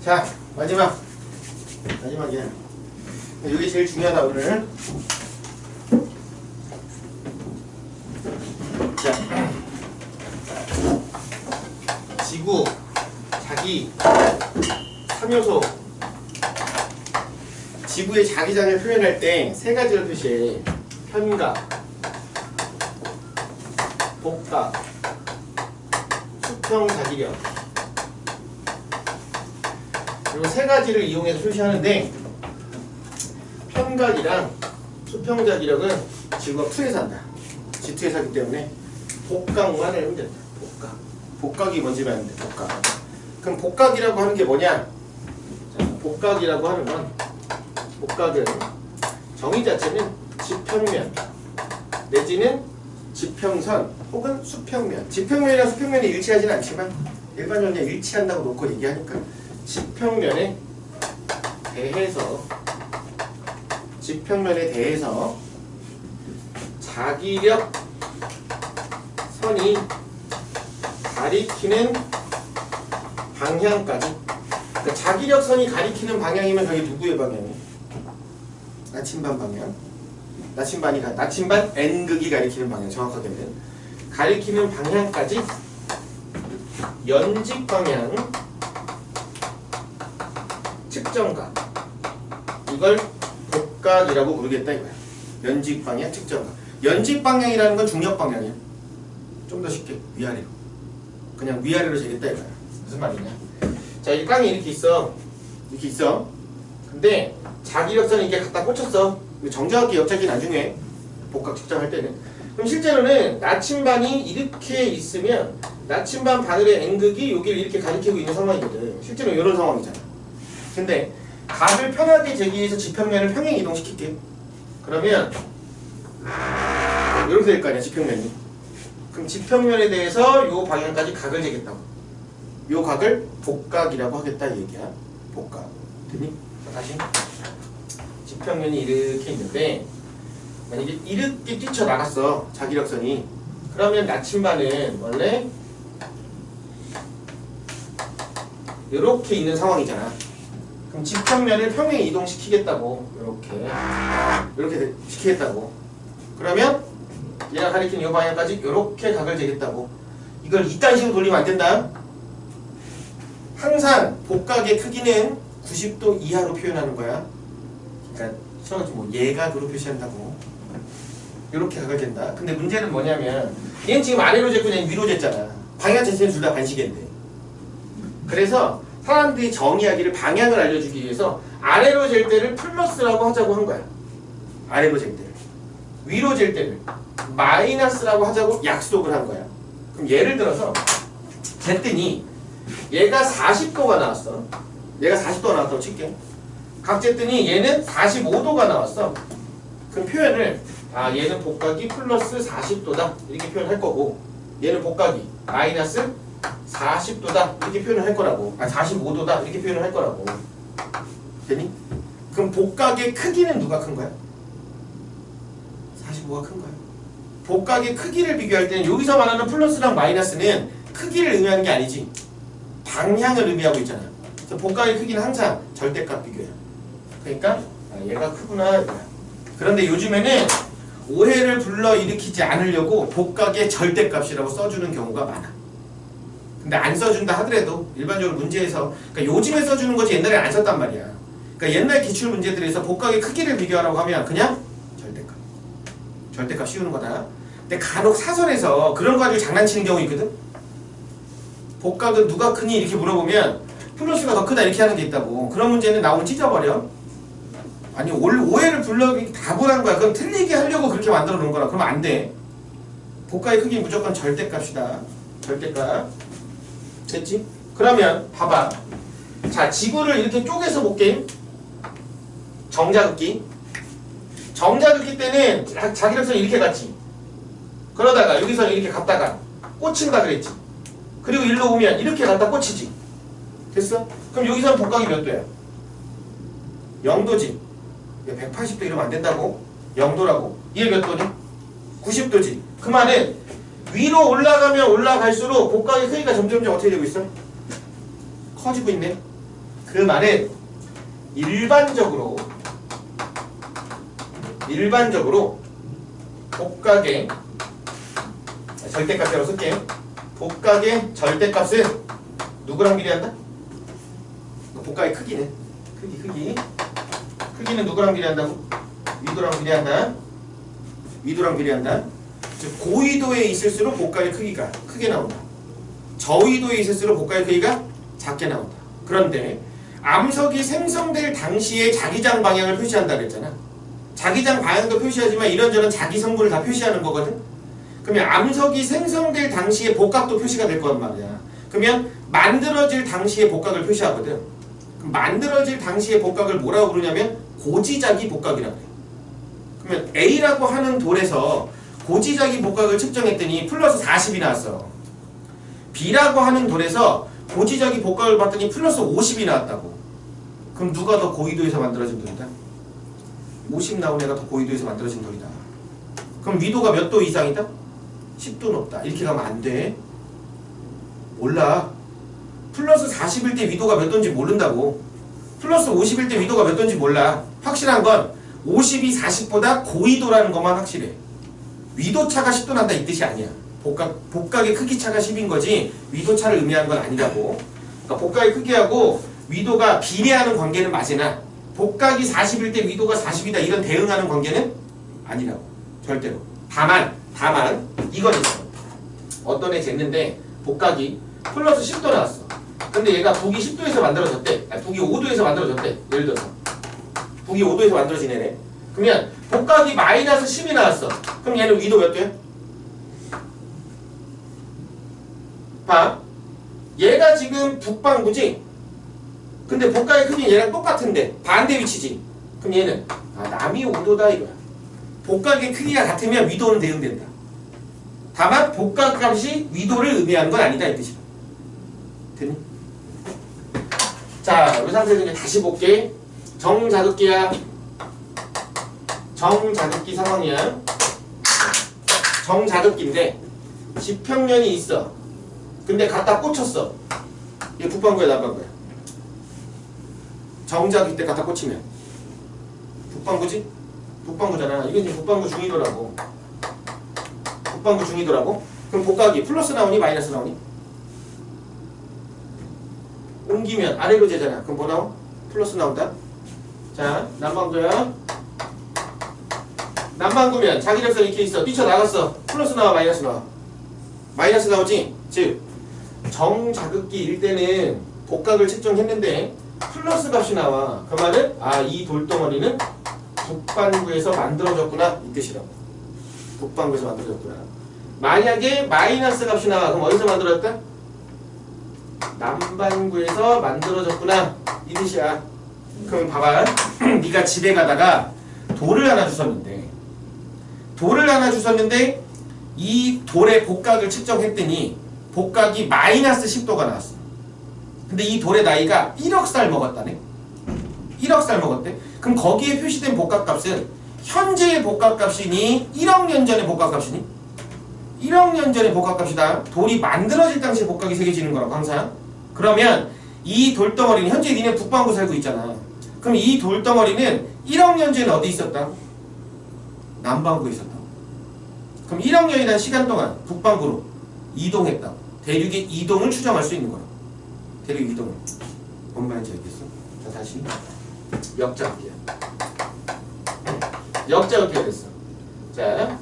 자, 마지막이야. 여기 제일 중요하다 오늘. 자, 지구, 자기, 3요소. 지구의 자기장을 표현할 때 세 가지를 표시해. 편각, 복각, 수평 자기력. 이 세 가지를 이용해서 표시하는데, 편각이랑 수평 자기력은 지구가 2에서 한다. G2에서 하기 때문에 복각만 하면 된다. 복각. 복각이 뭔지만 하면 돼. 복각. 그럼 복각이라고 하는 게 뭐냐? 자, 복각이라고 하는 건, 복각은 정의 자체는 지평면 내지는 지평선 혹은 수평면. 지평면이랑 수평면이 일치하지는 않지만 일반적으로 그냥 일치한다고 놓고 얘기하니까 지평면에 대해서 자기력 선이 가리키는 방향까지. 그러니까 자기력 선이 가리키는 방향이면 저게 누구의 방향이에요? 나침반 방향. 나침반 N극이 가리키는 방향. 정확하게는 가리키는 방향까지 연직 방향 측정각. 이걸 복각이라고 부르겠다 이거야. 연직 방향 측정각. 연직 방향이라는 건 중력 방향이야. 좀 더 쉽게 위아래로. 그냥 위아래로 재겠다 이거야. 무슨 말이냐? 자, 이 땅이 이렇게 있어. 근데 자기력선이 이게 갖다 꽂혔어. 정정하게 옆차기 나중에 복각 측정할 때는. 그럼 실제로는 나침반이 이렇게 있으면 나침반 바늘의 N극이 여기를 이렇게 가리키고 있는 상황이거든. 실제로 이런 상황이잖아. 근데 각을 편하게 재기 위해서 지평면을 평행 이동시킬게. 그러면 이렇게 될 거 아니야, 지평면이. 그럼 지평면에 대해서 요 방향까지 각을 재겠다고. 요 각을 복각이라고 하겠다 이 얘기야. 복각. 됐니? 다시. 지평면이 이렇게 있는데 만약에 이렇게 뛰쳐나갔어. 자기력선이. 그러면 나침반은 원래 이렇게 있는 상황이잖아. 그럼 지평면을 평행 이동시키겠다고. 이렇게 시키겠다고. 그러면 얘가 가리키는 이 방향까지 이렇게 각을 재겠다고. 이걸 이딴 식으로 돌리면 안 된다. 항상 복각의 크기는 90도 이하로 표현하는 거야. 그러니까 처음에 뭐 예각으로 표시한다고. 이렇게 각을 잰다. 근데 문제는 뭐냐면 얘는 지금 아래로 쟀고 얘는 위로 쟀잖아. 방향 자체는 둘 다 반시계인데. 그래서 사람들이 정의하기를 방향을 알려주기 위해서 아래로 잴 때를 플러스라고 하자고 한 거야. 아래로 잴 때를. 위로 잴 때를 마이너스라고 하자고 약속을 한 거야. 그럼 예를 들어서 쟀더니 얘가 40도가 나왔어. 얘가 40도가 나왔다고 칠게. 각 쟀더니 얘는 45도가 나왔어. 그럼 표현을 얘는 복각이 플러스 40도다 이렇게 표현할 거고, 얘는 복각이 마이너스 40도다 이렇게 표현을 할 거라고. 45도다 이렇게 표현을 할 거라고. 되니? 그럼 복각의 크기는 누가 큰 거야? 45가 큰 거야. 복각의 크기를 비교할 때는 여기서 말하는 플러스랑 마이너스는 크기를 의미하는 게 아니지, 방향을 의미하고 있잖아. 그래서 복각의 크기는 항상 절대값 비교야. 그러니까 얘가 크구나. 그런데 요즘에는 오해를 불러일으키지 않으려고 복각의 절대값이라고 써주는 경우가 많아. 근데 안 써준다 하더라도 일반적으로 문제에서, 그러니까 요즘에 써주는 거지 옛날에 안 썼단 말이야. 그러니까 옛날 기출 문제들에서 복각의 크기를 비교하라고 하면 그냥 절대값 씌우는 거다. 근데 간혹 사설에서 그런 거 가지고 장난치는 경우 있거든. 복각은 누가 크니 이렇게 물어보면 플러스가 더 크다 이렇게 하는 게 있다고. 그런 문제는 나오면 찢어버려. 아니 오해를 불러기 답을 한 거야. 그럼 틀리게 하려고 그렇게 만들어 놓은 거라. 그러면 안 돼. 복각의 크기는 무조건 절대값이다. 절대값. 됐지? 그러면 봐봐. 자, 지구를 이렇게 쪼개서 볼게. 정자긋기 때는 자기력선이 이렇게 갔지. 그러다가 여기서 이렇게 갔다가 꽂힌다 그랬지. 그리고 일로 오면 이렇게 갔다 꽂히지. 됐어? 그럼 여기서는 복각이 몇 도야? 0도지. 180도 이러면 안 된다고? 0도라고. 얘 몇 도니? 90도지. 그 말은 위로 올라가면 올라갈수록 복각의 크기가 점점 어떻게 되고 있어? 커지고 있네. 그 말은 일반적으로 복각의 절대값이라고 쓸게요. 복각의 절대값은 누구랑 비례한다? 복각의 크기는 크기는 누구랑 비례한다고? 위도랑 비례한다. 즉 고위도에 있을수록 복각의 크기가 크게 나온다. 저위도에 있을수록 복각의 크기가 작게 나온다. 그런데 암석이 생성될 당시의 자기장 방향을 표시한다 그랬잖아. 자기장 방향도 표시하지만 이런저런 자기 성분을 다 표시하는 거거든. 그러면 암석이 생성될 당시의 복각도 표시가 될 거란 말이야. 그러면 만들어질 당시의 복각을 표시하거든. 그럼 만들어질 당시의 복각을 뭐라고 부르냐면 고지자기 복각이라고 그래. 그러면 A라고 하는 돌에서 고지자기 복각을 측정했더니 플러스 40이 나왔어. B라고 하는 돌에서 고지자기 복각을 봤더니 플러스 50이 나왔다고. 그럼 누가 더 고위도에서 만들어진 돌이다? 50 나온 애가 더 고위도에서 만들어진 돌이다. 그럼 위도가 몇 도 이상이다? 10도 높다. 이렇게 가면 안 돼. 몰라. 플러스 40일 때 위도가 몇 도인지 모른다고. 플러스 50일 때 위도가 몇 도인지 몰라. 확실한 건 50이 40보다 고위도라는 것만 확실해. 위도 차가 10도 난다 이 뜻이 아니야. 복각의 크기 차가 10인 거지 위도 차를 의미하는 건 아니라고. 그러니까 복각의 크기하고 위도가 비례하는 관계는 맞으나 복각이 40일 때 위도가 40이다 이런 대응하는 관계는 아니라고. 절대로. 다만 이건 있어. 어떤 애 쟀는데 복각이 플러스 10도 나왔어. 근데 얘가 북이 10도에서 만들어졌대. 북이 5도에서 만들어졌대. 예를 들어서 북이 5도에서 만들어진 애네. 그러면 복각이 마이너스 10이 나왔어. 그럼 얘는 위도 몇 도야? 봐. 얘가 지금 북반구지? 근데 복각의 크기는 얘랑 똑같은데 반대 위치지? 그럼 얘는 남이 5도다 이거야. 복각의 크기가 같으면 위도는 대응된다. 다만 복각 값이 위도를 의미하는 건 아니다 이 뜻이야. 됐니? 자, 우리 상태 중에 다시 볼게. 정자극기야. 정자극기 상황이야. 정자극기인데 지평면이 있어. 근데 갖다 꽂혔어. 이게 북반구야 남반구야? 정자극기 때 갖다 꽂히면 북반구지? 북반구잖아. 이게 지금 북반구 중위도라고. 북반구 중위도라고? 그럼 복각이 플러스 나오니 마이너스 나오니? 옮기면 아래로 재잖아. 그럼 뭐 나와? 플러스 나온다. 자, 남반구야. 남반구면 자기력선 이렇게 있어. 뛰쳐나갔어. 플러스 나와 마이너스 나와? 마이너스 나오지? 즉 정자극기일 때는 복각을 측정했는데 플러스 값이 나와. 그 말은 이 돌덩어리는 북반구에서 만들어졌구나 이 뜻이라고. 북반구에서 만들어졌구나. 만약에 마이너스 값이 나와. 그럼 어디서 만들어졌다? 남반구에서 만들어졌구나 이 뜻이야. 그럼 봐봐. 네가 집에 가다가 돌을 하나 주웠는데 이 돌의 복각을 측정했더니 복각이 마이너스 10도가 나왔어. 근데 이 돌의 나이가 1억 살 먹었다네. 1억 살 먹었대. 그럼 거기에 표시된 복각값은 현재의 복각값이니 1억 년 전의 복각값이니? 1억 년 전의 복각값이다. 돌이 만들어질 당시에 복각이 새겨지는 거라고 항상. 그러면 이 돌덩어리는 현재 니네 북반구 살고 있잖아. 그럼 이 돌덩어리는 1억 년 전에 어디 있었다? 남반구에 있었다. 그럼 1억 년이라는 시간 동안 북반구로 이동했다. 대륙의 이동을 추정할 수 있는 거라. 대륙 이동을. 뭔 말인지 알겠어? 자, 다시 역자극기야. 역자극기가 됐어. 자,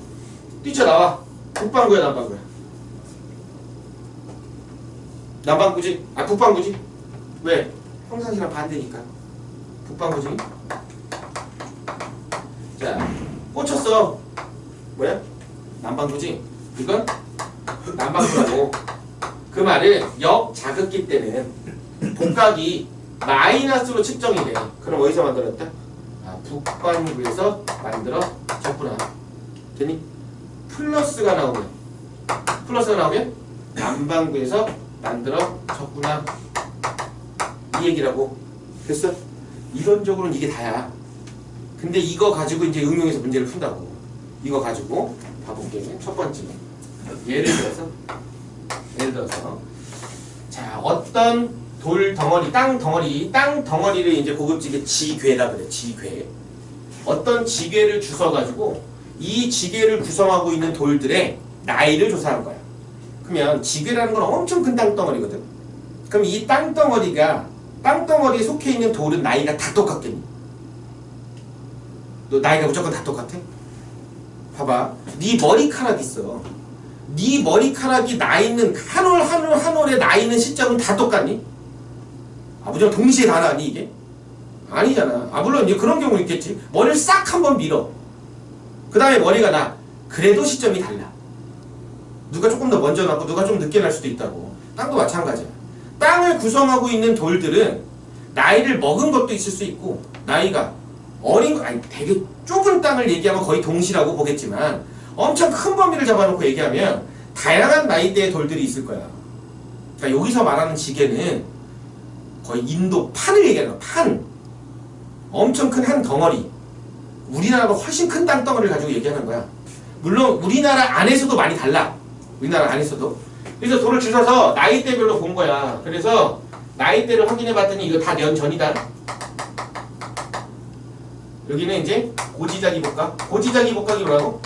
뛰쳐나와. 북반구야 남반구야? 남반구지? 북반구지? 왜? 평상시랑 반대니까 북반구지? 자, 꽂혔어. 뭐야? 남반구지? 이건 남반구라고. 그 말은 역자극기 때는 복각이 마이너스로 측정이 돼. 그럼 어디서 만들었다? 북반구에서 만들어졌구나. 되니? 플러스가 나오면 남반구에서 만들어졌구나 이 얘기라고. 됐어? 이론적으로는 이게 다야. 근데 이거 가지고 이제 응용해서 문제를 푼다고. 이거 가지고 봐볼게. 첫 번째 예를 들어서 자, 어떤 돌 덩어리, 땅 덩어리를 이제 고급지게 지괴라 그래. 지괴. 어떤 지괴를 주워가지고 이 지괴를 구성하고 있는 돌들의 나이를 조사한 거야. 그러면 지괴라는 건 엄청 큰 땅덩어리거든. 그럼 이 땅덩어리에 속해 있는 돌은 나이가 다 똑같겠니? 너 나이가 무조건 다 똑같아? 봐봐. 네 머리카락 있어. 네 머리카락이 나 있는 한 올에 나 있는 시점은 다 똑같니? 아, 무조건 동시에 다 나니 이게? 아니잖아. 아, 물론 이제 그런 경우 있겠지. 머리를 싹 한번 밀어. 그 다음에 머리가 나. 그래도 시점이 달라. 누가 조금 더 먼저 나고 누가 좀 늦게 날 수도 있다고. 땅도 마찬가지야. 땅을 구성하고 있는 돌들은 나이를 먹은 것도 있을 수 있고 나이가 어린 거, 아니 되게 좁은 땅을 얘기하면 거의 동시라고 보겠지만 엄청 큰 범위를 잡아놓고 얘기하면 다양한 나이대의 돌들이 있을 거야. 그러니까 여기서 말하는 지게는 거의 인도 판을 얘기하는 거야. 판. 엄청 큰 한 덩어리. 우리나라가 훨씬 큰 땅덩어리를 가지고 얘기하는 거야. 물론 우리나라 안에서도 많이 달라. 우리나라 안에서도. 그래서 돌을 주셔서 나이대별로 본 거야. 그래서 나이대를 확인해 봤더니 이거 다 년 전이다. 여기는 이제 고지자기 복각. 고지자기 복각이 뭐라고?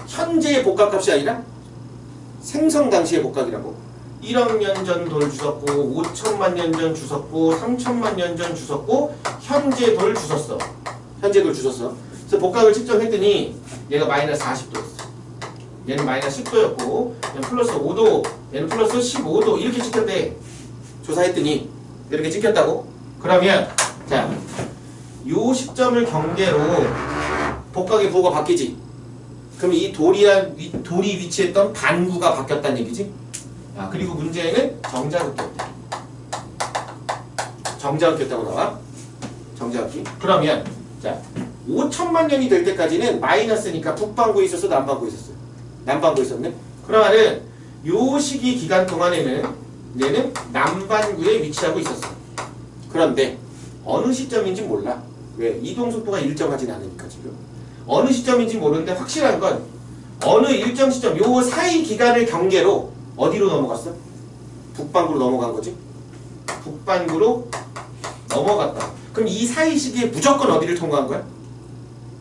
현재의 복각값이 아니라 생성 당시의 복각이라고. 1억 년 전 돌 주웠고 5천만 년 전 주웠고 3천만 년 전 주웠고 현재 돌 주웠어. 현재 돌 주웠어. 그래서 복각을 측정했더니 얘가 마이너스 40도였어. 얘는 마이너스 10도였고 얘는 플러스 5도, 얘는 플러스 15도 이렇게 찍혔대. 조사했더니 이렇게 찍혔다고? 그러면 자, 요 시점을 경계로 복각의 부호가 바뀌지. 그럼 이 돌이 위치했던 반구가 바뀌었다는 얘기지. 아, 그리고 문제에는 정자극기였다. 정자극기였다고 나와. 정자극기. 그러면 자, 5천만 년이 될 때까지는 마이너스니까 북반구에 있었어, 남반구에 있었어? 남반구에 있었네. 그러면은 요 시기 기간 동안에는 얘는 남반구에 위치하고 있었어. 그런데 어느 시점인지 몰라. 왜? 이동속도가 일정하진 않으니까 지금. 어느 시점인지 모르는데 확실한 건 어느 일정 시점, 요 사이 기간을 경계로 어디로 넘어갔어? 북반구로 넘어간 거지. 북반구로 넘어갔다. 그럼 이 사이 시기에 무조건 어디를 통과한 거야?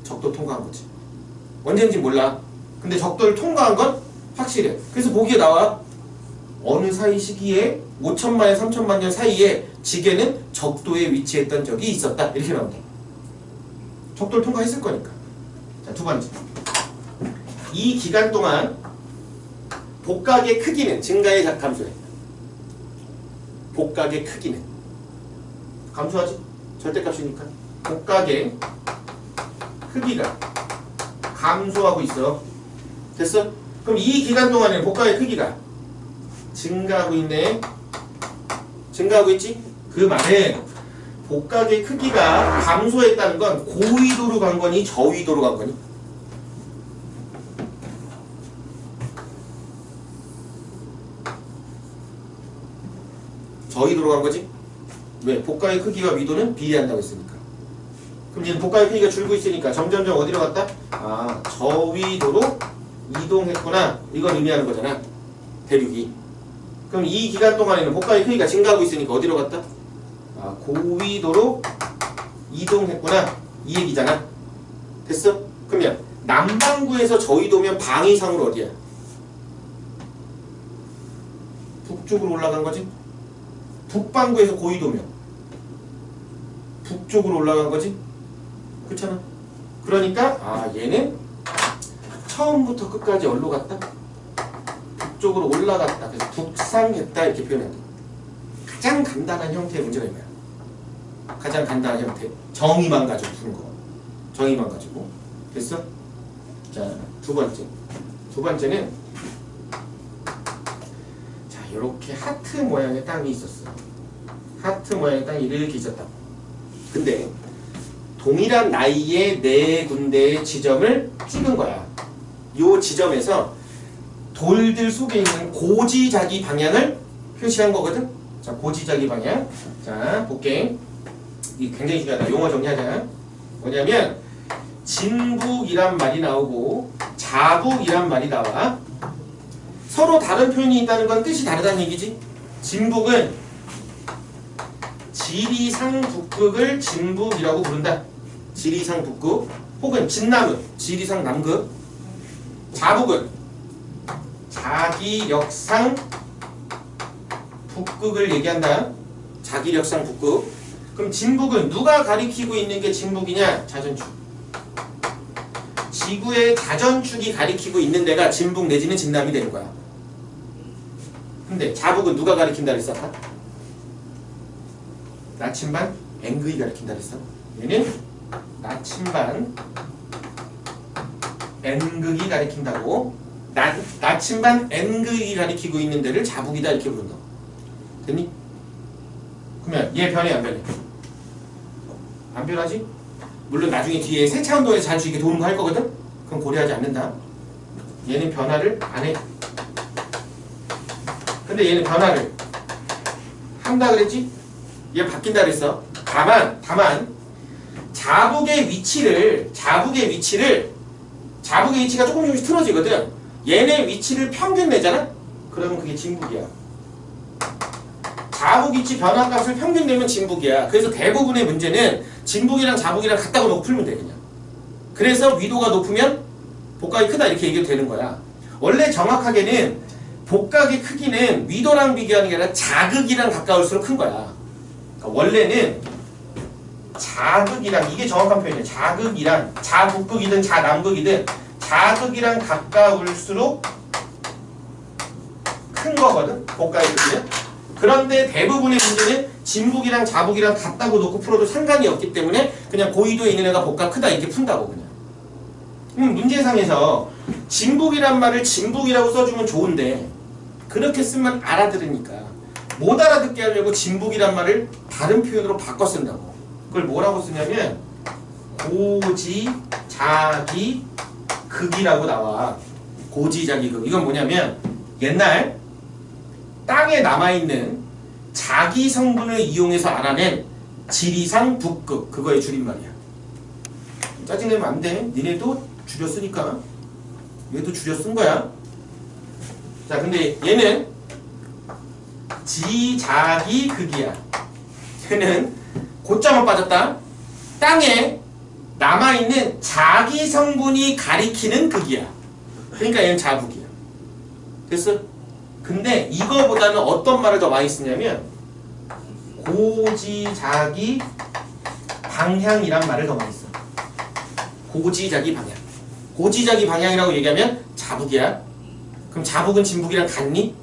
적도 통과한 거지. 언제인지 몰라. 근데 적도를 통과한 건 확실해. 그래서 보기에 나와. 어느 사이 시기에 5천만년 3천만 년 사이에 지게는 적도에 위치했던 적이 있었다. 이렇게 나온다. 적도를 통과했을 거니까. 자, 두 번째. 이 기간 동안 복각의 크기는 증가해 감소해? 복각의 크기는 감소하지? 절대값이니까. 복각의 크기가 감소하고 있어. 됐어? 그럼 이 기간 동안에는 복각의 크기가 증가하고 있네. 증가하고 있지? 그 말은 복각의 크기가 감소했다는 건 고위도로 간 거니 저위도로 간 거니? 저위도로 간 거지? 왜? 복각의 크기와 위도는 비례한다고 했으니까. 그럼 이제 복각의 크기가 줄고 있으니까 점점점 어디로 갔다? 아, 저위도로 이동했구나. 이걸 의미하는 거잖아. 대륙이. 그럼 이 기간 동안에는 복각의 크기가 증가하고 있으니까 어디로 갔다? 아, 고위도로 이동했구나. 이 얘기잖아. 됐어? 그러면 남반구에서 저위도면 방위상으로 어디야? 북쪽으로 올라간 거지? 북반구에서 고위도면 북쪽으로 올라간 거지? 그렇잖아. 그러니까 아, 얘는 처음부터 끝까지 어디로 갔다? 북쪽으로 올라갔다. 그래서 북상했다 이렇게 표현한다. 가장 간단한 형태의 문제가 있나요? 가장 간단한 형태. 정의만 가지고 푸는 거. 정의만 가지고. 됐어? 자, 두 번째. 두 번째는 자, 요렇게 하트 모양의 땅이 있었어. 하트 모양의 땅이 이렇게 있었다. 근데 동일한 나이의 네 군데의 지점을 찍은 거야. 요 지점에서 돌들 속에 있는 고지자기 방향을 표시한 거거든. 자, 고지자기 방향. 자, 볼게. 이게 굉장히 중요하다. 용어 정리하자. 뭐냐면 진북이란 말이 나오고 자북이란 말이 나와. 서로 다른 표현이 있다는 건 뜻이 다르다는 얘기지. 진북은 지리상 북극을 진북이라고 부른다. 지리상 북극 혹은 진남극, 지리상 남극. 자북은 자기력상 북극을 얘기한다. 자기력상 북극. 그럼 진북은 누가 가리키고 있는 게 진북이냐? 자전축. 지구의 자전축이 가리키고 있는 데가 진북 내지는 진남이 되는 거야. 근데 자북은 누가 가리킨다 그랬어? 아까? 나침반 N극이 가리킨다 그랬어. 얘는 나침반 N극이 가리킨다고. 나침반 N극이 가리키고 있는 데를 자북이다 이렇게 부른다. 됐니? 그러면 얘 변해 안 변해? 안 변하지? 물론 나중에 뒤에 세차 운동에서 자주 이게 도는 거 할 거거든? 그럼 고려하지 않는다. 얘는 변화를 안 해. 근데 얘는 변화를 한다 그랬지? 얘 바뀐다 그랬어. 다만 자북의 위치가 조금씩 틀어지거든. 얘네 위치를 평균 내잖아? 그러면 그게 진북이야. 자북 위치 변화값을 평균 내면 진북이야. 그래서 대부분의 문제는 진북이랑 자북이랑 같다고 놓고 풀면 돼 그냥. 그래서 위도가 높으면 복각이 크다 이렇게 얘기도 되는 거야. 원래 정확하게는 복각의 크기는 위도랑 비교하는 게 아니라 자극이랑 가까울수록 큰 거야. 그러니까 원래는 자극이랑, 이게 정확한 표현이야. 자극이랑, 자북극이든 자남극이든 자극이랑 가까울수록 큰 거거든, 복각의 크기는. 그런데 대부분의 문제는 진북이랑 자북이랑 같다고 놓고 풀어도 상관이 없기 때문에 그냥 고위도에 있는 애가 복각 크다 이렇게 푼다고 그냥. 문제상에서 진북이란 말을 진북이라고 써주면 좋은데 그렇게 쓰면 알아들으니까 못 알아듣게 하려고 진북이란 말을 다른 표현으로 바꿔 쓴다고. 그걸 뭐라고 쓰냐면 고지자기극이라고 나와. 고지자기극. 이건 뭐냐면 옛날 땅에 남아있는 자기 성분을 이용해서 알아낸 지리상 북극, 그거의 줄임말이야. 짜증내면 안 돼. 니네도 줄여 쓰니까. 얘도 줄여 쓴 거야. 자, 근데 얘는 지자기극이야. 얘는 고점만 빠졌다. 땅에 남아있는 자기 성분이 가리키는 극이야. 그러니까 얘는 자북이야. 됐어? 근데 이거보다는 어떤 말을 더 많이 쓰냐면 고지자기 방향이란 말을 더 많이 써. 고지자기 방향. 고지자기 방향이라고 얘기하면 자북이야. 그럼 자북은 진북이랑 같니?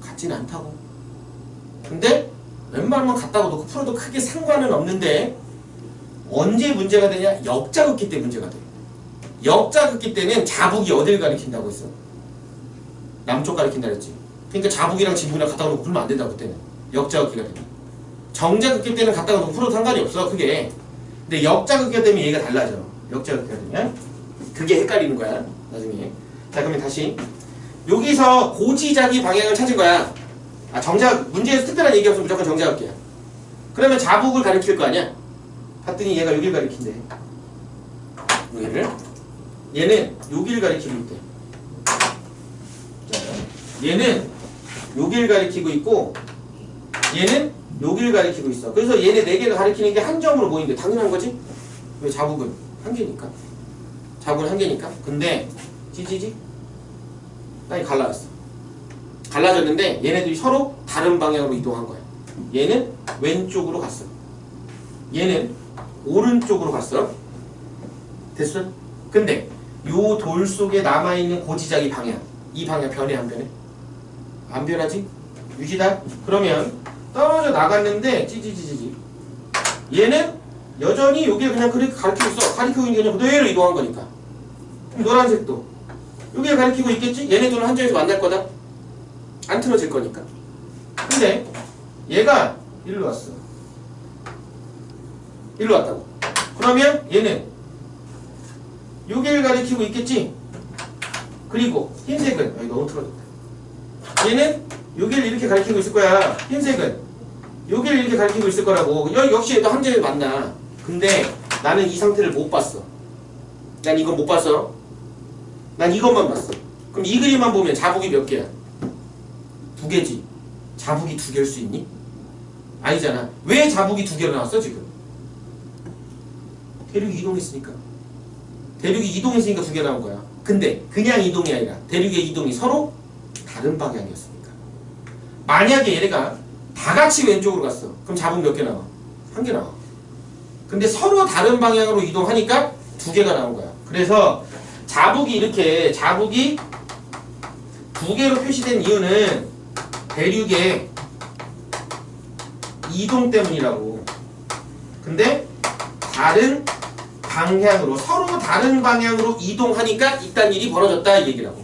같진 않다고. 근데 웬만하면 같다고 놓고 풀어도 크게 상관은 없는데 언제 문제가 되냐? 역자극기 때 문제가 돼. 역자극기 때는 자북이 어딜 가리킨다고 했어? 남쪽 가리킨다 그랬지. 그러니까 자북이랑 진북이랑 갖다가 놓고 풀면 안 된다고 그때는. 역자극기가 되면. 정자극기 때는 갖다가 놓고 풀어도 상관이 없어 그게. 근데 역자극기가 되면 얘가 달라져. 역자극기가 되면. 그게 헷갈리는 거야 나중에. 자, 그러면 다시 여기서 고지자기 방향을 찾은 거야. 아, 문제에서 특별한 얘기 없으면 무조건 정자극기야. 그러면 자북을 가리킬 거 아니야? 봤더니 얘가 여길 가리킨대. 여기를. 얘는 여길 가리키고 있대. 얘는 여길 가리키고 있고 얘는 여길 가리키고 있어. 그래서 얘네 네 개가 가리키는 게 한 점으로 보이는데 당연한 거지? 왜? 자북은 한 개니까. 자북은 한 개니까. 근데 찌찌지? 땅이 갈라졌어. 갈라졌는데 얘네들이 서로 다른 방향으로 이동한 거야. 얘는 왼쪽으로 갔어. 얘는 오른쪽으로 갔어. 됐어? 근데 요 돌 속에 남아있는 고지자기 방향, 이 방향 변해 안 변해? 안 변하지? 유지다? 그러면 떨어져 나갔는데 찌찌찌찌 얘는 여전히 여기에 그냥 그렇게 가리키고 있어. 가리키고 있는 게 그냥 그대로 이동한 거니까. 그럼 노란색도 여기에 가리키고 있겠지? 얘네들은 한 점에서 만날 거다. 안 틀어질 거니까. 근데 얘가 일로 왔어. 일로 왔다고. 그러면 얘는 여기를 가리키고 있겠지? 그리고 흰색은 여기 너무 틀어졌다. 얘는 여기를 이렇게 가리키고 있을 거야. 흰색은 여기를 이렇게 가리키고 있을 거라고. 역시 얘도 한 점에 만나. 근데 나는 이 상태를 못 봤어. 난 이건 못 봤어. 난 이것만 봤어. 그럼 이 그림만 보면 자북이 몇 개야? 두 개지. 자북이 두 개일 수 있니? 아니잖아. 왜 자북이 두 개로 나왔어 지금? 대륙이 이동했으니까. 대륙이 이동했으니까 두 개 나온 거야. 근데 그냥 이동이 아니라 대륙의 이동이 서로 다른 방향이었으니까. 만약에 얘네가 다 같이 왼쪽으로 갔어. 그럼 자북 몇 개 나와? 한 개 나와. 근데 서로 다른 방향으로 이동하니까 두 개가 나온 거야. 그래서 자북이 두 개로 표시된 이유는 대륙의 이동 때문이라고. 근데 다른 방향으로, 서로 다른 방향으로 이동하니까 이딴 일이 벌어졌다 이 얘기라고.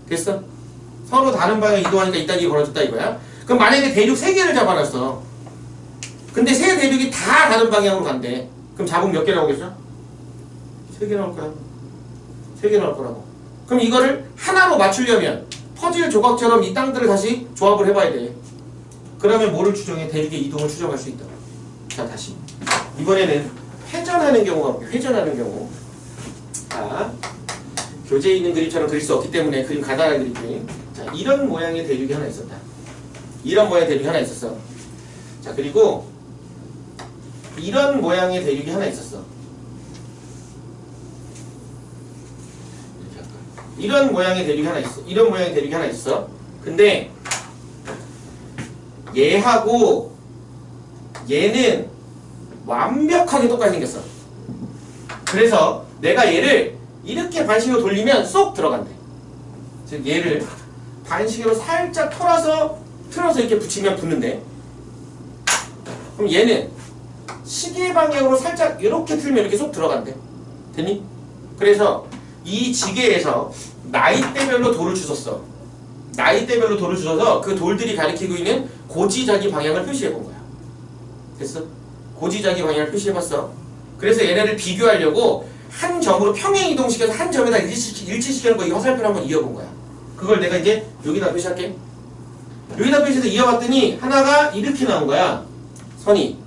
됐어? 서로 다른 방향으로 이동하니까 이딴 일이 벌어졌다 이거야. 그럼 만약에 대륙 세 개를 잡아놨어. 근데 세 대륙이 다 다른 방향으로 간대. 그럼 자북 몇 개 나오겠어? 세 개 나올 거야. 세 개 나올 거라고. 그럼 이거를 하나로 맞추려면 퍼즐 조각처럼 이 땅들을 다시 조합을 해봐야 돼. 그러면 뭐를 추정해? 대륙의 이동을 추정할 수 있다. 자, 다시 이번에는 회전하는 경우가 볼게요. 회전하는 경우. 자, 교재에 있는 그림처럼 그릴 수 없기 때문에 그림 간단하게 그릴게. 자, 이런 모양의 대륙이 하나 있었다. 이런 모양의 대륙이 하나 있었어. 자, 그리고 이런 모양의 대륙이 하나 있었어. 이런 모양의 대륙이 하나 있어. 이런 모양의 대륙이 하나 있어. 근데 얘하고 얘는 완벽하게 똑같이 생겼어. 그래서 내가 얘를 이렇게 반식으로 돌리면 쏙 들어간대. 즉 얘를 반식으로 살짝 틀어서 이렇게 붙이면 붙는데, 그럼 얘는 시계 방향으로 살짝 이렇게 틀면 이렇게 쏙 들어간대. 됐니? 그래서 이 지게에서 나이대별로 돌을 주셨어. 나이대별로 돌을 주셔서 그 돌들이 가리키고 있는 고지자기 방향을 표시해 본 거야. 됐어? 고지자기 방향을 표시해 봤어. 그래서 얘네를 비교하려고 한 점으로 평행 이동시켜서 한 점에다 일치시키는 거 이 화살표를 한번 이어본 거야. 그걸 내가 이제 여기다 표시할게. 여기다 표시해서 이어봤더니 하나가 이렇게 나온 거야. 선이.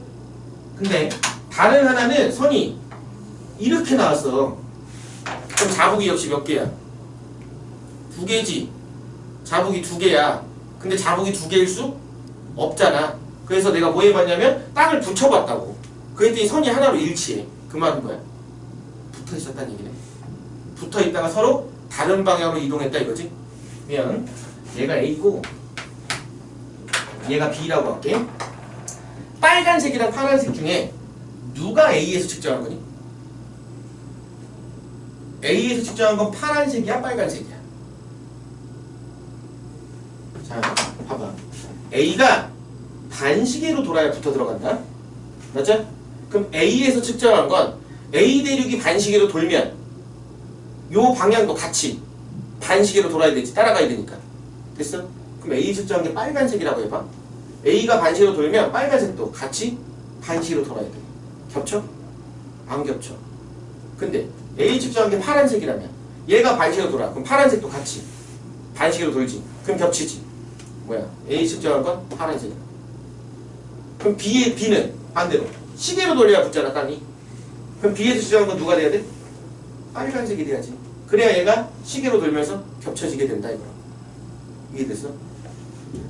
근데 다른 하나는 선이 이렇게 나왔어. 그럼 자북이 역시 몇 개야? 두 개지. 자북이 두 개야. 근데 자북이 두 개일 수 없잖아. 그래서 내가 뭐 해봤냐면 땅을 붙여봤다고. 그랬더니 선이 하나로 일치해. 그 말은 뭐야? 붙어있었다는 얘기네. 붙어있다가 서로 다른 방향으로 이동했다 이거지. 그러면 얘가 A고 얘가 B라고 할게. 빨간색이랑 파란색 중에 누가 A에서 측정한 거니? A에서 측정한 건 파란색이야 빨간색이야? 자, 봐봐. A가 반시계로 돌아야 붙어 들어간다. 맞죠? 그럼 A에서 측정한 건 A 대륙이 반시계로 돌면 요 방향도 같이 반시계로 돌아야 되지. 따라가야 되니까. 됐어? 그럼 A 측정한 게 빨간색이라고 해봐. A가 반시계로 돌면 빨간색도 같이 반시계로 돌아야 돼. 겹쳐? 안 겹쳐. 근데 A 측정한 게 파란색이라면 얘가 반시계로 돌아. 그럼 파란색도 같이 반시계로 돌지. 그럼 겹치지. 뭐야? A 측정한 건 파란색이야. 그럼 B는 반대로 시계로 돌려야 붙잖아 땅이. 그럼 B에서 측정한 건 누가 돼야 돼? 빨간색이 돼야지. 그래야 얘가 시계로 돌면서 겹쳐지게 된다 이거야. 이해됐어?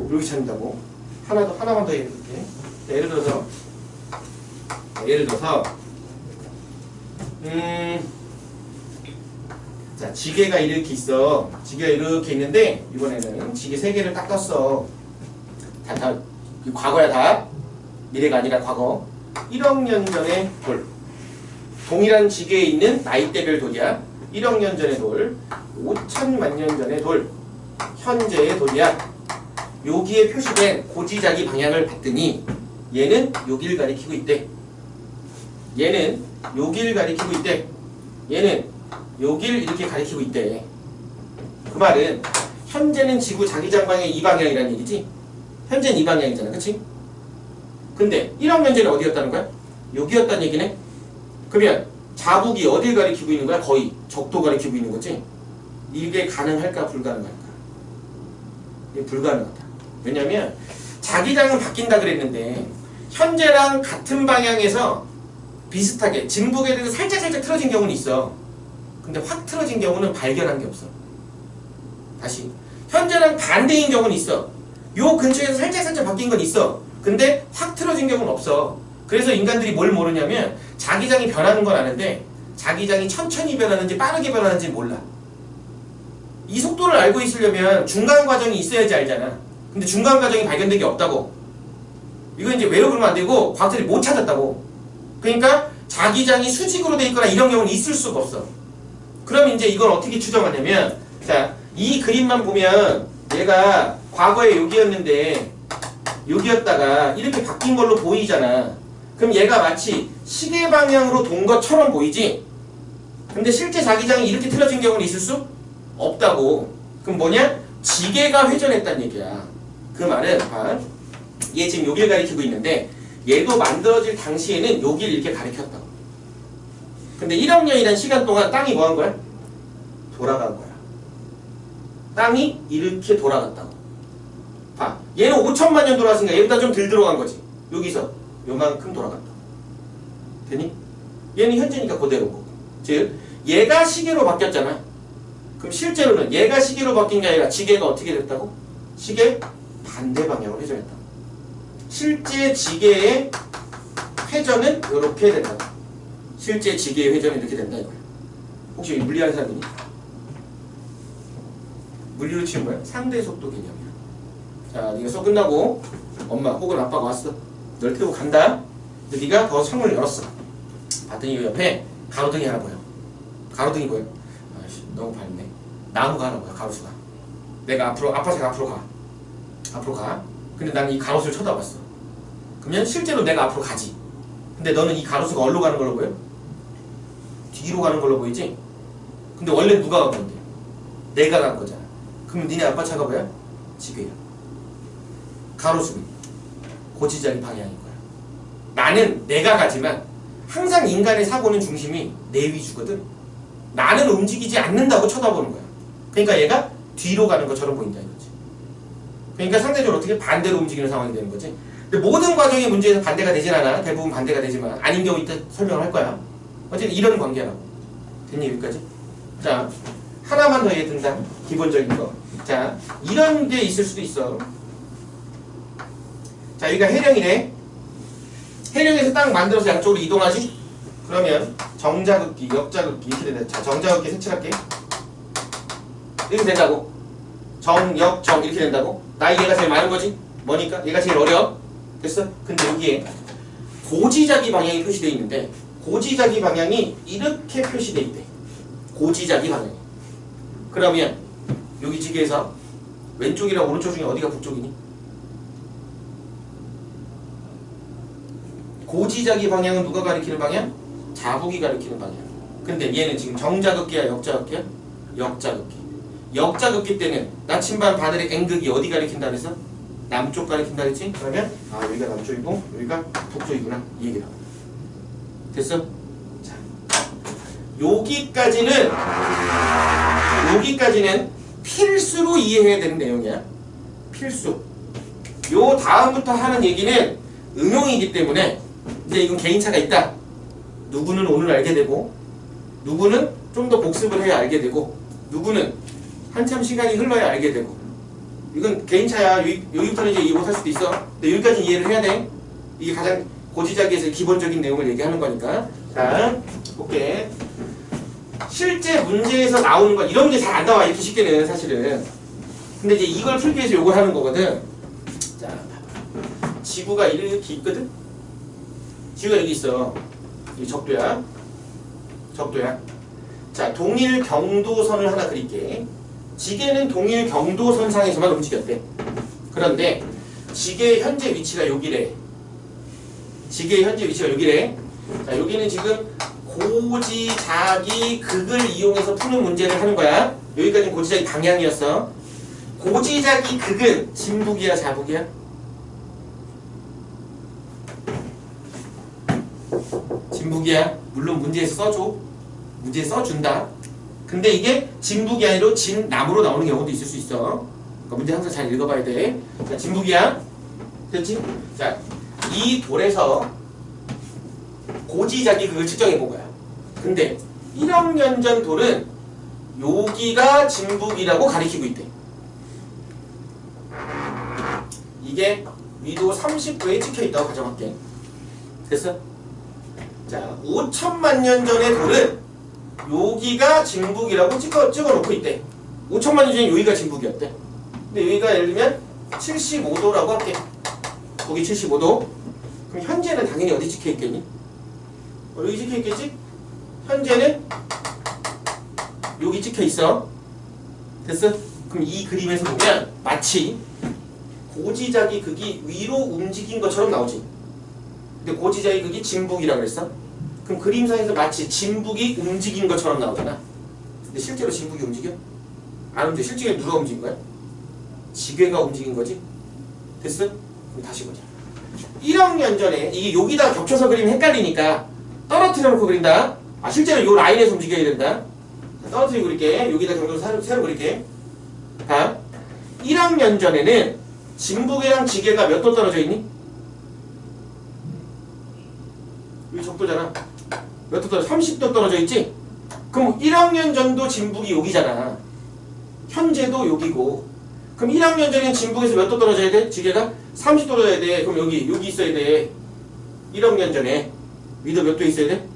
이렇게 찾는다고. 하나만 더 얘기해볼게. 예를 들어서 자, 지게가 이렇게 있어. 지게가 이렇게 있는데 이번에는 지게 세 개를 딱 떴어. 다 과거야 다. 미래가 아니라 과거. 1억 년 전의 돌. 동일한 지게에 있는 나이대별 돌이야. 1억 년 전의 돌, 5천만 년 전의 돌, 현재의 돌이야. 여기에 표시된 고지자기 방향을 봤더니 얘는 여기를 가리키고 있대. 얘는 여기를 가리키고 있대. 얘는 여기를 이렇게 가리키고 있대. 그 말은 현재는 지구 자기장 방향이 이 방향이라는 얘기지. 현재는 이 방향이잖아. 그치? 근데 1억 년 전에 어디였다는 거야? 여기였다는 얘기네. 그러면 자북이 어딜 가리키고 있는 거야? 거의 적도 가리키고 있는 거지. 이게 가능할까 불가능할까? 이게 불가능하다. 왜냐면 자기장은 바뀐다 그랬는데 현재랑 같은 방향에서 비슷하게 진북에 대해서 살짝 틀어진 경우는 있어. 근데 확 틀어진 경우는 발견한 게 없어. 다시 현재랑 반대인 경우는 있어. 요 근처에서 살짝 바뀐 건 있어. 근데 확 틀어진 경우는 없어. 그래서 인간들이 뭘 모르냐면 자기장이 변하는 건 아는데 자기장이 천천히 변하는지 빠르게 변하는지 몰라. 이 속도를 알고 있으려면 중간 과정이 있어야지 알잖아. 근데 중간 과정이 발견된 게 없다고. 이거 이제 왜로 그러면 안 되고 과학자들이 못 찾았다고. 그러니까 자기장이 수직으로 돼 있거나 이런 경우는 있을 수가 없어. 그럼 이제 이걸 어떻게 추정하냐면, 자, 이 그림만 보면 얘가 과거에 여기였는데 여기였다가 이렇게 바뀐 걸로 보이잖아. 그럼 얘가 마치 시계 방향으로 돈 것처럼 보이지? 근데 실제 자기장이 이렇게 틀어진 경우는 있을 수 없다고. 그럼 뭐냐? 지게가 회전했다는 얘기야. 그 말은 봐. 얘 지금 여길 가리키고 있는데 얘도 만들어질 당시에는 여길 이렇게 가리켰다고. 근데 1억 년이라는 시간 동안 땅이 뭐 한 거야? 돌아간 거야. 땅이 이렇게 돌아갔다고. 봐. 얘는 5천만 년 돌아갔으니까 얘보다 좀 덜 들어간 거지. 여기서 요만큼 돌아갔다. 되니? 얘는 현재니까 그대로고. 즉 얘가 시계로 바뀌었잖아. 그럼 실제로는 얘가 시계로 바뀐 게 아니라 지게가 어떻게 됐다고? 시계 반대 방향으로 회전했다. 실제 지게의 회전은 이렇게 된다. 실제 지게의 회전은 이렇게 된다 이거야. 혹시 물리하는 사람이니? 물리로 치는 거야? 상대 속도 개념이야. 자, 네가 수업 끝나고 엄마 혹은 아빠가 왔어. 널 태우고 간다. 근데 네가 더 창문을 열었어. 봤더니 이 옆에 가로등이 하나 보여. 가로등이 보여. 아이씨, 너무 밝네. 나무가 하나 보여. 가로수가. 내가 앞으로 아파트가 앞으로 가. 앞으로 가. 근데 나는 이 가로수를 쳐다봤어. 그러면 실제로 내가 앞으로 가지. 근데 너는 이 가로수가 어디로 가는 걸로 보여? 뒤로 가는 걸로 보이지? 근데 원래 누가 간 건데? 내가 간 거잖아. 그럼 니네 아빠 차가 뭐야? 지게야. 가로수는 고지자리 방향인 거야. 나는 내가 가지만 항상 인간의 사고는 중심이 내 위주거든. 나는 움직이지 않는다고 쳐다보는 거야. 그러니까 얘가 뒤로 가는 것처럼 보인다 이거지. 그러니까 상대적으로 어떻게 반대로 움직이는 상황이 되는 거지. 근데 모든 과정의 문제에서 반대가 되진 않아. 대부분 반대가 되지만 아닌 경우 이따 설명을 할 거야. 어쨌든 이런 관계라고. 됐니 여기까지? 자, 하나만 더 예를 든다. 기본적인 거. 자, 이런 게 있을 수도 있어. 자, 여기가 해령이네. 해령에서 딱 만들어서 양쪽으로 이동하지? 그러면 정자극기, 역자극기 이렇게 된다. 자, 정자극기 색칠할게. 이렇게 된다고. 정, 역, 정 이렇게 된다고. 나이 얘가 제일 많은 거지? 뭐니까? 얘가 제일 어려. 됐어? 근데 여기에 고지자기 방향이 표시되어 있는데 고지자기 방향이 이렇게 표시되어 있대. 고지자기 방향이. 그러면 여기 지게에서 왼쪽이랑 오른쪽 중에 어디가 북쪽이니? 고지자기 방향은 누가 가리키는 방향? 자북이 가리키는 방향. 근데 얘는 지금 정자극기야 역자극기야? 역자극기. 역자극기 때는 나침반 바늘의 N극이 어디 가리킨다 그랬어? 남쪽 가리킨다 그랬지? 그러면 아 여기가 남쪽이고 여기가 북쪽이구나 이 얘기다. 됐어? 자, 여기까지는 필수로 이해해야 되는 내용이야. 필수. 요 다음부터 하는 얘기는 응용이기 때문에 이제 이건 개인차가 있다. 누구는 오늘 알게 되고 누구는 좀 더 복습을 해야 알게 되고 누구는 한참 시간이 흘러야 알게 되고 이건 개인차야. 여기부터는 이제 이해 못할 수도 있어. 근데 여기까지 이해를 해야 돼. 이게 가장 고지자기에서 기본적인 내용을 얘기하는 거니까. 자, 볼게. 실제 문제에서 나오는 건 이런 게 잘 안 나와 이렇게 쉽게는 사실은. 근데 이제 이걸 풀기 위해서 요걸 하는 거거든. 자, 지구가 이렇게 있거든. 지구가 여기 있어. 여기 적도야. 적도야. 자, 동일 경도선을 하나 그릴게. 지게는 동일 경도선상에서만 움직였대. 그런데 지게의 현재 위치가 여기래. 지게의 현재 위치가 여기래. 자, 여기는 지금 고지자기 극을 이용해서 푸는 문제를 하는 거야. 여기까지는 고지자기 방향이었어. 고지자기 극은 진북이야 자북이야? 진북이야. 물론 문제에서 써줘. 문제에 써준다. 근데 이게 진북이 아니라 진남으로 나오는 경우도 있을 수 있어. 그러니까 문제 항상 잘 읽어봐야 돼. 자, 진북이야. 됐지? 자, 이 돌에서 고지자기 극을 측정해 본 거야. 근데 1억 년 전 돌은 여기가 진북이라고 가리키고 있대. 이게 위도 30도에 찍혀있다고 가정할게. 됐어? 자, 5천만 년 전의 돌은 여기가 진북이라고 찍어놓고 있대. 5천만 년 전에 여기가 진북이었대. 근데 여기가 예를 들면 75도라고 할게. 거기 75도. 그럼 현재는 당연히 어디 찍혀있겠니? 여기 찍혀있겠지? 현재는 여기 찍혀있어. 됐어? 그럼 이 그림에서 보면 마치 고지자기 극이 위로 움직인 것처럼 나오지. 근데 고지자기 극이 진북이라고 그랬어. 그럼 그림상에서 마치 진북이 움직인 것처럼 나오잖아. 근데 실제로 진북이 움직여? 안 움직여. 실제로 누가 움직인 거야? 지괴가 움직인 거지. 됐어? 그럼 다시 보자. 1억 년 전에 이게 여기다 겹쳐서 그리면 헷갈리니까 떨어뜨려 놓고 그린다. 아, 실제로 이 라인에서 움직여야 된다. 떨어뜨리고 그릴게. 여기다 경도를 새로 그릴게. 자, 1억 년 전에는 진북이랑 지괴가 몇 도 떨어져 있니? 여기 적도잖아. 몇 도 떨어져? 30도 떨어져 있지? 그럼 1억 년 전도 진북이 여기잖아. 현재도 여기고. 그럼 1억 년 전에는 진북에서 몇 도 떨어져야 돼? 지괴가? 30도 떨어져야 돼. 그럼 여기 있어야 돼. 1억 년 전에. 위도 몇 도에 있어야 돼?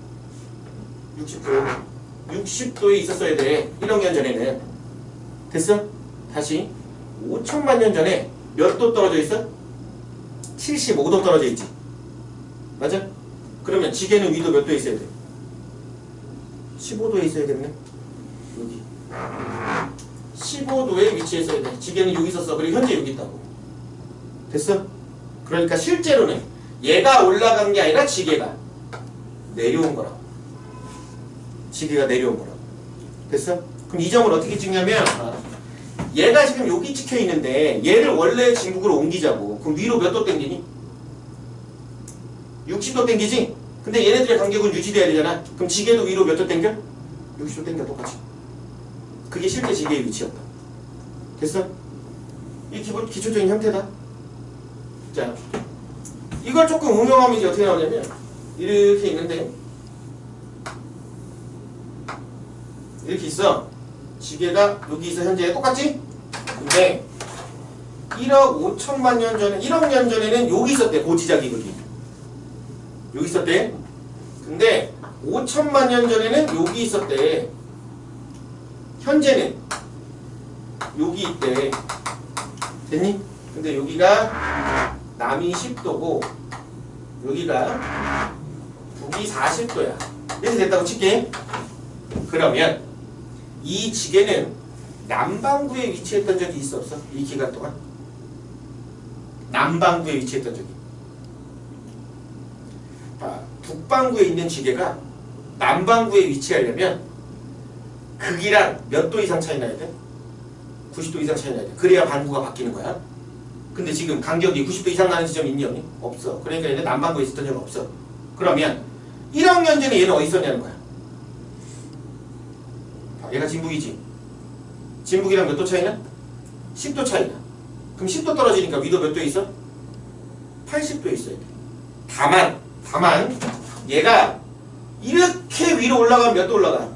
60도. 60도에 있었어야 돼. 1억 년 전에는. 됐어? 다시. 5천만 년 전에 몇 도 떨어져 있어? 75도 떨어져 있지. 맞아? 그러면 지게는 위도 몇 도에 있어야 돼? 15도에 있어야겠네. 여기. 15도에 위치해 있어야 돼. 지게는 여기 있었어. 그리고 현재 여기 있다고. 됐어? 그러니까 실제로는 얘가 올라간 게 아니라 지게가 내려온 거라고. 지게가 내려온 거라고. 됐어? 그럼 이 점을 어떻게 찍냐면 얘가 지금 여기 찍혀 있는데 얘를 원래 진북으로 옮기자고. 그럼 위로 몇 도 당기니? 60도 당기지? 근데 얘네들의 간격은 유지돼야 되잖아. 그럼 지게도 위로 몇 도 당겨? 60도 당겨. 똑같이. 그게 실제 지게의 위치였다. 됐어? 이 기초적인 형태다. 자, 이걸 조금 응용하면 이제 어떻게 나오냐면 이렇게 있는데 이렇게 있어. 지게가 여기 있어. 현재 똑같지? 근데 1억 5천만 년 전에 1억 년 전에는 여기 있었대. 고지자기 극이 여기 있었대. 근데 5천만 년 전에는 여기 있었대. 현재는 여기 있대. 됐니? 근데 여기가 남이 10도고 여기가 북이 40도야. 이렇게 됐다고 칠게. 그러면 이 지게는 남반구에 위치했던 적이 있어 없어? 이 기간 동안? 남반구에 위치했던 적이. 북반구에 있는 지게가 남반구에 위치하려면 극이랑 몇 도 이상 차이 나야 돼? 90도 이상 차이 나야 돼. 그래야 반구가 바뀌는 거야. 근데 지금 간격이 90도 이상 나는 지점이 있니 없니? 없어. 그러니까 얘는 남반구에 있었던 적은 없어. 그러면 1억 년 전에 얘는 어디 있었냐는 거야. 얘가 진북이지. 진북이랑 몇 도 차이나? 10도 차이나. 그럼 10도 떨어지니까 위도 몇 도에 있어? 80도에 있어야 돼. 다만 얘가 이렇게 위로 올라가면 몇 도 올라가?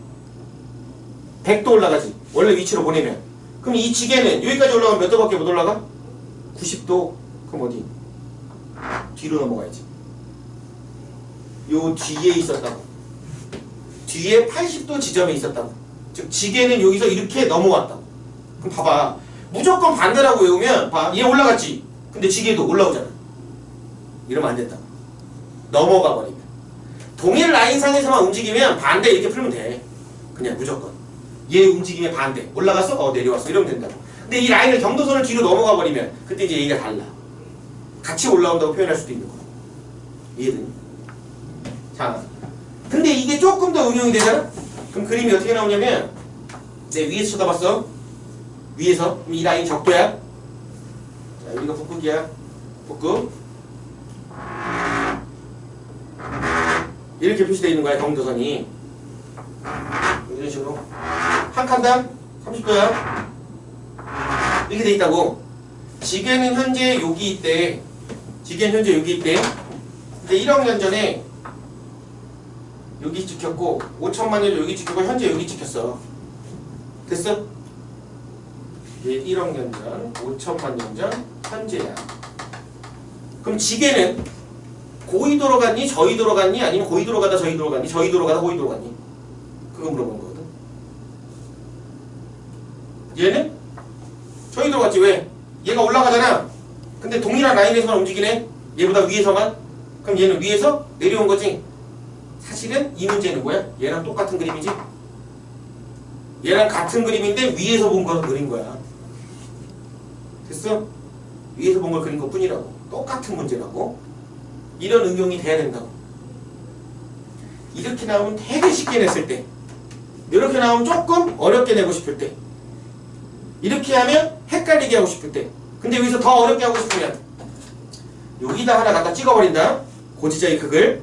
100도 올라가지. 원래 위치로 보내면. 그럼 이 지게는 여기까지 올라가면 몇 도밖에 못 올라가? 90도. 그럼 어디? 뒤로 넘어가야지. 요 뒤에 있었다고. 뒤에 80도 지점에 있었다고. 즉 지게는 여기서 이렇게 넘어왔다고. 그럼 봐봐. 무조건 반대라고 외우면 봐. 얘 올라갔지. 근데 지게도 올라오잖아. 이러면 안 된다고. 넘어가 버리면. 동일 라인상에서만 움직이면 반대 이렇게 풀면 돼. 그냥 무조건. 얘 움직임에 반대. 올라갔어? 내려왔어. 이러면 된다고. 근데 이 라인을 경도선을 뒤로 넘어가 버리면 그때 이제 얘기가 달라. 같이 올라온다고 표현할 수도 있는 거야. 이해되니? 자, 근데 이게 조금 더 응용이 되잖아? 그럼 그림이 어떻게 나오냐면 내 위에서 쳐다봤어. 위에서. 그럼 이 라인 적도야. 자, 여기가 북극이야. 북극. 이렇게 표시되어 있는 거야. 경도선이. 이런 식으로. 한 칸당 30도야. 이렇게 돼 있다고. 지게는 현재 여기 있대. 지게는 현재 여기 있대. 근데 1억 년 전에 여기 찍혔고 5천만 년 여기 찍혔고 현재 여기 찍혔어. 됐어? 1억 년 전, 5천만 년 전, 현재야. 그럼 지게는 고위도로 갔니? 저위도로 갔니? 아니면 고위도로 가다 저위도로 갔니? 저위도로 가다 고위도로 갔니? 그거 물어본 거거든. 얘는 저위도로 갔지. 왜? 얘가 올라가잖아. 근데 동일한 라인에서만 움직이네. 얘보다 위에서만. 그럼 얘는 위에서 내려온 거지. 사실은 이 문제는 뭐야? 얘랑 똑같은 그림이지. 얘랑 같은 그림인데 위에서 본 걸 그린 거야. 됐어? 위에서 본 걸 그린 것 뿐이라고. 똑같은 문제라고. 이런 응용이 돼야 된다고. 이렇게 나오면 되게 쉽게 냈을 때, 이렇게 나오면 조금 어렵게 내고 싶을 때, 이렇게 하면 헷갈리게 하고 싶을 때, 근데 여기서 더 어렵게 하고 싶으면 여기다 하나 갖다 찍어버린다. 고지자의 극을.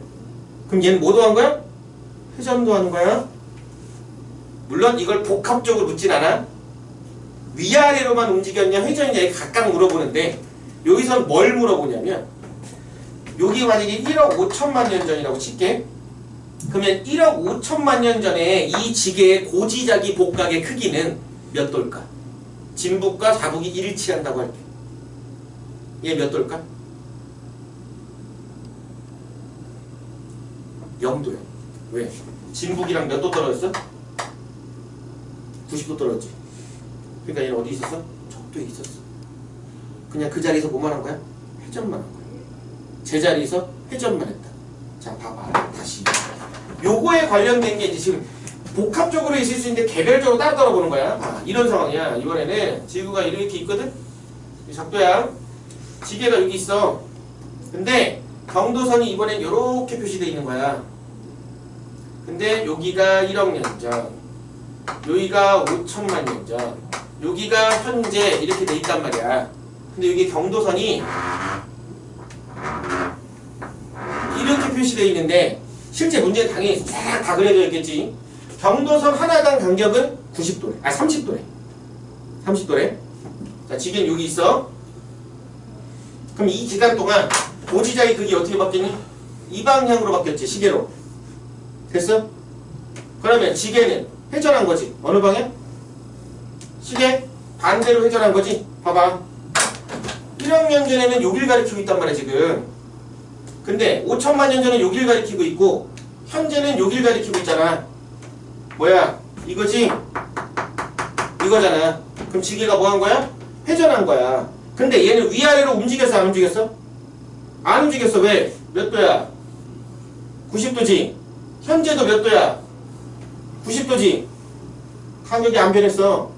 그럼 얘는 뭐도 한 거야? 회전도 하는 거야. 물론 이걸 복합적으로 묻진 않아. 위아래로만 움직였냐 회전이냐 각각 물어보는데, 여기선 뭘 물어보냐면, 여기 만약에 1억 5천만 년 전이라고 칠게. 그러면 1억 5천만 년 전에 이 지게의 고지자기 복각의 크기는 몇 도일까? 진북과 자북이 일치한다고 할게. 얘 몇 도일까? 0도야. 왜? 진북이랑 몇 도 떨어졌어? 90도 떨어졌지. 그러니까 얘는 어디 있었어? 적도에 있었어. 그냥 그 자리에서 뭐만 한 거야? 회전만 한 거야. 제자리에서 회전만 했다. 자, 봐봐. 다시. 요거에 관련된 게 이제 지금 복합적으로 있을 수 있는데 개별적으로 따로 떨어보는 거야. 아, 이런 상황이야. 이번에는 지구가 이렇게 있거든? 이 적도야. 지게가 여기 있어. 근데 경도선이 이번엔 이렇게 표시되어 있는 거야. 근데 여기가 1억 년 전, 여기가 5천만 년 전, 여기가 현재 이렇게 돼 있단 말이야. 근데 여기 경도선이 이렇게 표시되어 있는데, 실제 문제는 당연히 다 그려져 있겠지. 경도선 하나당 간격은 90도래. 아, 30도래. 30도래. 자, 지금 여기 있어. 그럼 이 기간 동안 고지자의 극이 어떻게 바뀌니? 이 방향으로 바뀌었지, 시계로. 됐어? 그러면 지게는 회전한 거지. 어느 방향? 시계 반대로 회전한 거지. 봐봐. 1억 년 전에는 여길 가리키고 있단 말이야, 지금. 근데 5천만 년 전에 여길 가리키고 있고, 현재는 여길 가리키고 있잖아. 뭐야? 이거지? 이거잖아. 그럼 지게가 뭐 한 거야? 회전한 거야. 근데 얘는 위아래로 움직였어, 안 움직였어? 안 움직였어. 왜? 몇 도야? 90도지. 현재도 몇 도야? 90도지. 간격이 안 변했어.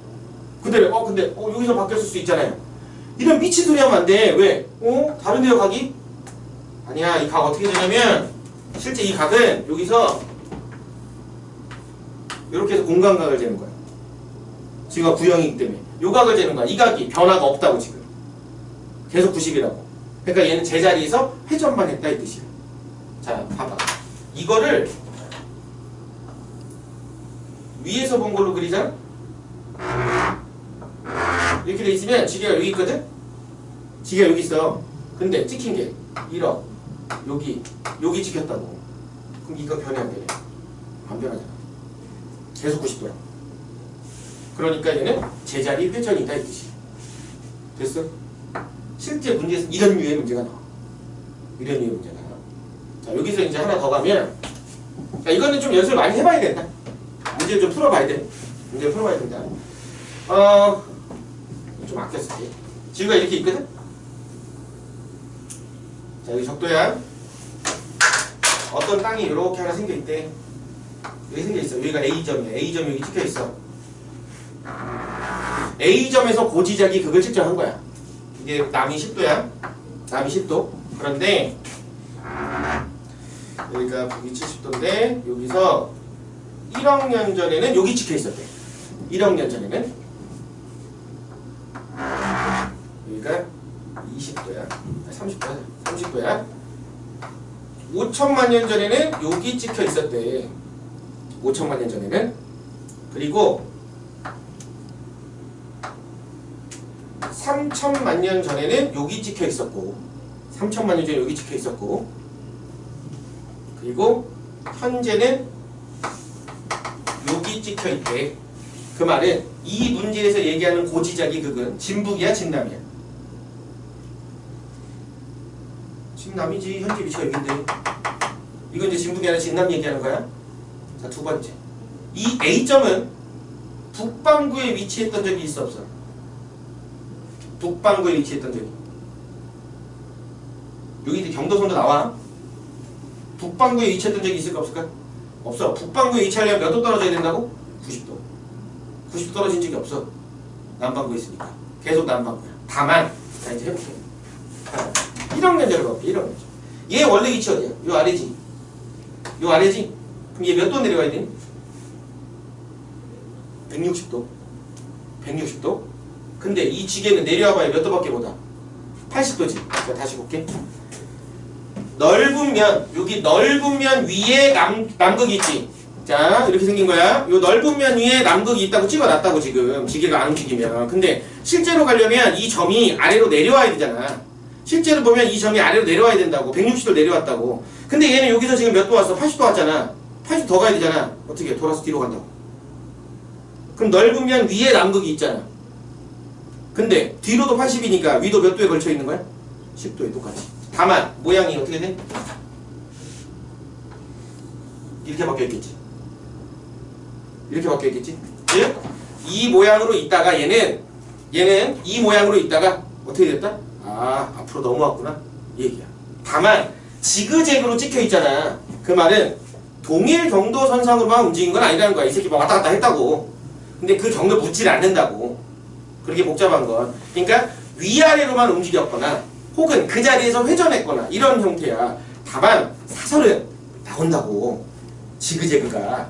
그대로. 근데 여기서 바뀌었을 수 있잖아요. 이런 미친 소리 하면 안 돼. 왜? 다른 데로 가기? 아니야. 이 각 어떻게 되냐면, 실제 이 각은 여기서 이렇게 해서 공간각을 재는 거야. 지금 구형이기 때문에 요 각을 재는 거야. 이 각이 변화가 없다고. 지금 계속 90이라고. 그러니까 얘는 제자리에서 회전만 했다 이 뜻이야. 자, 봐봐. 이거를 위에서 본 걸로 그리자. 이렇게 돼 있으면 지게가 여기 있거든? 지게가 여기 있어. 근데 찍힌 게 1억, 여기 찍혔다고. 그럼 이거 변해 안 되네. 안 변하잖아. 계속 90도야. 그러니까 얘는 제자리 회전이다 이 뜻이야. 됐어? 실제 문제에서 이런 류의 문제가 나와. 이런 류의 문제가 나와. 자, 여기서 이제 하나 더 가면, 자, 이거는 좀 연습을 많이 해봐야 된다. 문제를 좀 풀어봐야 돼. 문제를 풀어봐야 된다. 좀 아꼈을게. 지구가 이렇게 있거든? 자, 여기 적도야. 어떤 땅이 이렇게 하나 생겨있대. 여기 생겨있어. 여기가 A점이야. A점이 여기 찍혀있어. A점에서 고지자기 극을 측정한 거야. 이게 남이 10도야. 남이 10도. 그런데 여기가 북이 70도인데 여기서 1억 년 전에는 여기 찍혀있었대. 1억 년 전에는 여기가 20도야. 30도야. 30도야. 5천만 년 전에는 여기 찍혀 있었대. 5천만 년 전에는. 그리고 3천만 년 전에는 여기 찍혀 있었고, 3천만 년 전에 여기 찍혀 있었고, 그리고 현재는 여기 찍혀 있대. 그 말은 이 문제에서 얘기하는 고지자기 극은 진북이야, 진남이야? 진남이지. 현재 위치가 여기인데. 이건 이제 진북이 아니라 진남 얘기하는 거야. 자, 두 번째. 이 A점은 북반구에 위치했던 적이 있어 없어? 북반구에 위치했던 적이. 여기 이제 경도선도 나와. 북반구에 위치했던 적이 있을까 없을까? 없어. 북반구에 위치하려면 몇 도 떨어져야 된다고? 90도. 90도 떨어진 적이 없어. 남반구에 있으니까. 계속 남반구야. 다만, 자 이제 해볼게. 이런 견제를 볼게. 이런 견제. 얘 원래 위치 어디야? 요 아래지. 요 아래지? 그럼 얘 몇 도 내려가야 되니? 160도. 160도. 근데 이 지게는 내려와봐야 몇 도밖에 못 와? 80도지. 자, 다시 볼게. 넓은 면, 여기 넓은 면 위에 남극이 있지. 자, 이렇게 생긴 거야. 요 넓은 면 위에 남극이 있다고 찍어놨다고 지금. 지게가 안 움직이면. 근데 실제로 가려면 이 점이 아래로 내려와야 되잖아. 실제로 보면 이 점이 아래로 내려와야 된다고. 160도 내려왔다고. 근데 얘는 여기서 지금 몇 도 왔어? 80도 왔잖아. 80도 더 가야 되잖아. 어떻게? 돌아서 뒤로 간다고. 그럼 넓은 면 위에 남극이 있잖아. 근데 뒤로도 80이니까 위도 몇 도에 걸쳐 있는 거야? 10도에 똑같이. 다만 모양이 어떻게 돼? 이렇게 바뀌어 있겠지. 이렇게 바뀌어 있겠지. 즉, 이 모양으로 있다가 얘는 이 모양으로 있다가 어떻게 됐다? 아, 앞으로 넘어왔구나. 이 얘기야. 다만 지그재그로 찍혀 있잖아. 그 말은 동일 경도선상으로만 움직인 건 아니라는 거야. 이 새끼 막 왔다 갔다 했다고. 근데 그 경도 묻질 않는다고. 그렇게 복잡한 건. 그러니까 위아래로만 움직였거나 혹은 그 자리에서 회전했거나 이런 형태야. 다만 사설은 나온다고. 지그재그가.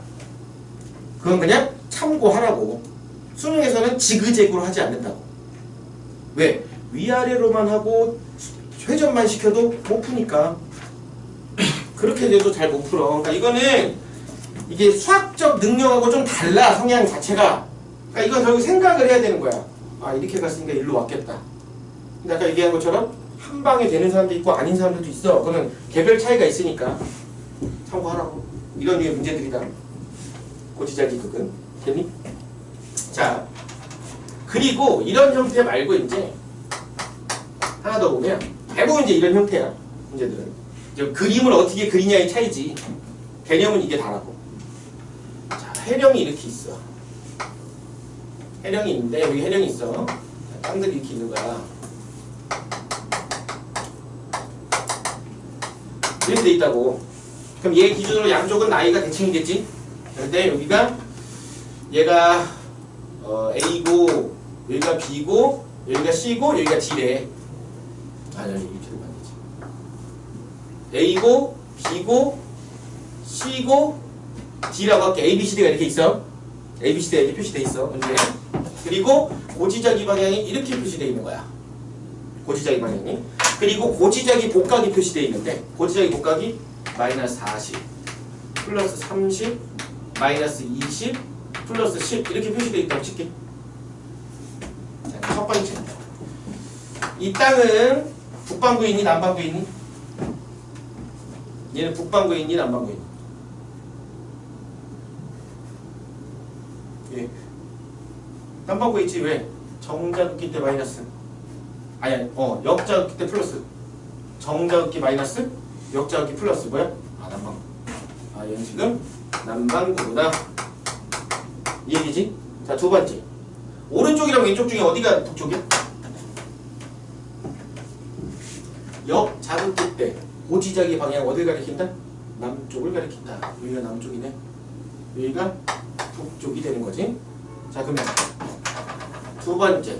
그건 그냥 참고하라고. 수능에서는 지그재그로 하지 않는다고. 왜? 위아래로만 하고 회전만 시켜도 못 푸니까. 그렇게 돼도 잘 못 풀어. 그러니까 이거는 이게 수학적 능력하고 좀 달라. 성향 자체가. 그러니까 이건 결국 생각을 해야 되는 거야. 아, 이렇게 갔으니까 일로 왔겠다. 근데 아까 얘기한 것처럼 한 방에 되는 사람도 있고 아닌 사람들도 있어. 그거는 개별 차이가 있으니까 참고하라고. 이런 류의 문제들이다. 고지자기 극은. 됐니? 자, 그리고 이런 형태 말고 이제 하나 더 보면 대부분 이제 이런 형태야. 문제들은. 이제 그림을 어떻게 그리냐의 차이지. 개념은 이게 다라고. 자, 해령이 이렇게 있어. 해령이 있는데 여기 해령이 있어. 자, 땅들이 이렇게 있는 거야. 이렇게 돼 있다고. 그럼 얘 기준으로 양쪽은 나이가 대칭이겠지? 근데 여기가 얘가 A고 여기가 B고 여기가 C고 여기가 D래. 아니 이렇게 되면 안 되지. A고 B고 C고 D라고 할게. A, B, C, D가 이렇게 있어. A, B, C, D가 이렇게 표시돼 있어. 근데 그리고 고지자기 방향이 이렇게 표시되어 있는 거야. 고지자기 방향이. 그리고 고지자기 복각이 표시되어 있는데 고지자기 복각이 마이너스 40 플러스 30 마이너스 20 플러스 10 이렇게 표시되어 있다고 칠게. 자, 첫 번째. 이 땅은 북반구에 있니? 남반구에 있니? 얘는 북반구에 있니? 남반구에 있니? 예. 남반구에 있지. 왜? 정자극기 때 마이너스. 아니 역자극기 때 플러스. 정자극기 마이너스 역자극기 플러스. 뭐야? 아, 남반구. 아, 얘는 지금 남반구구나. 이 얘기지? 자, 두 번째. 오른쪽이랑 왼쪽 중에 어디가 북쪽이야? 역자극기 때 고지자기 방향 어딜 가리킨다? 남쪽을 가리킨다. 여기가 남쪽이네. 여기가 북쪽이 되는 거지. 자, 그러면 두 번째.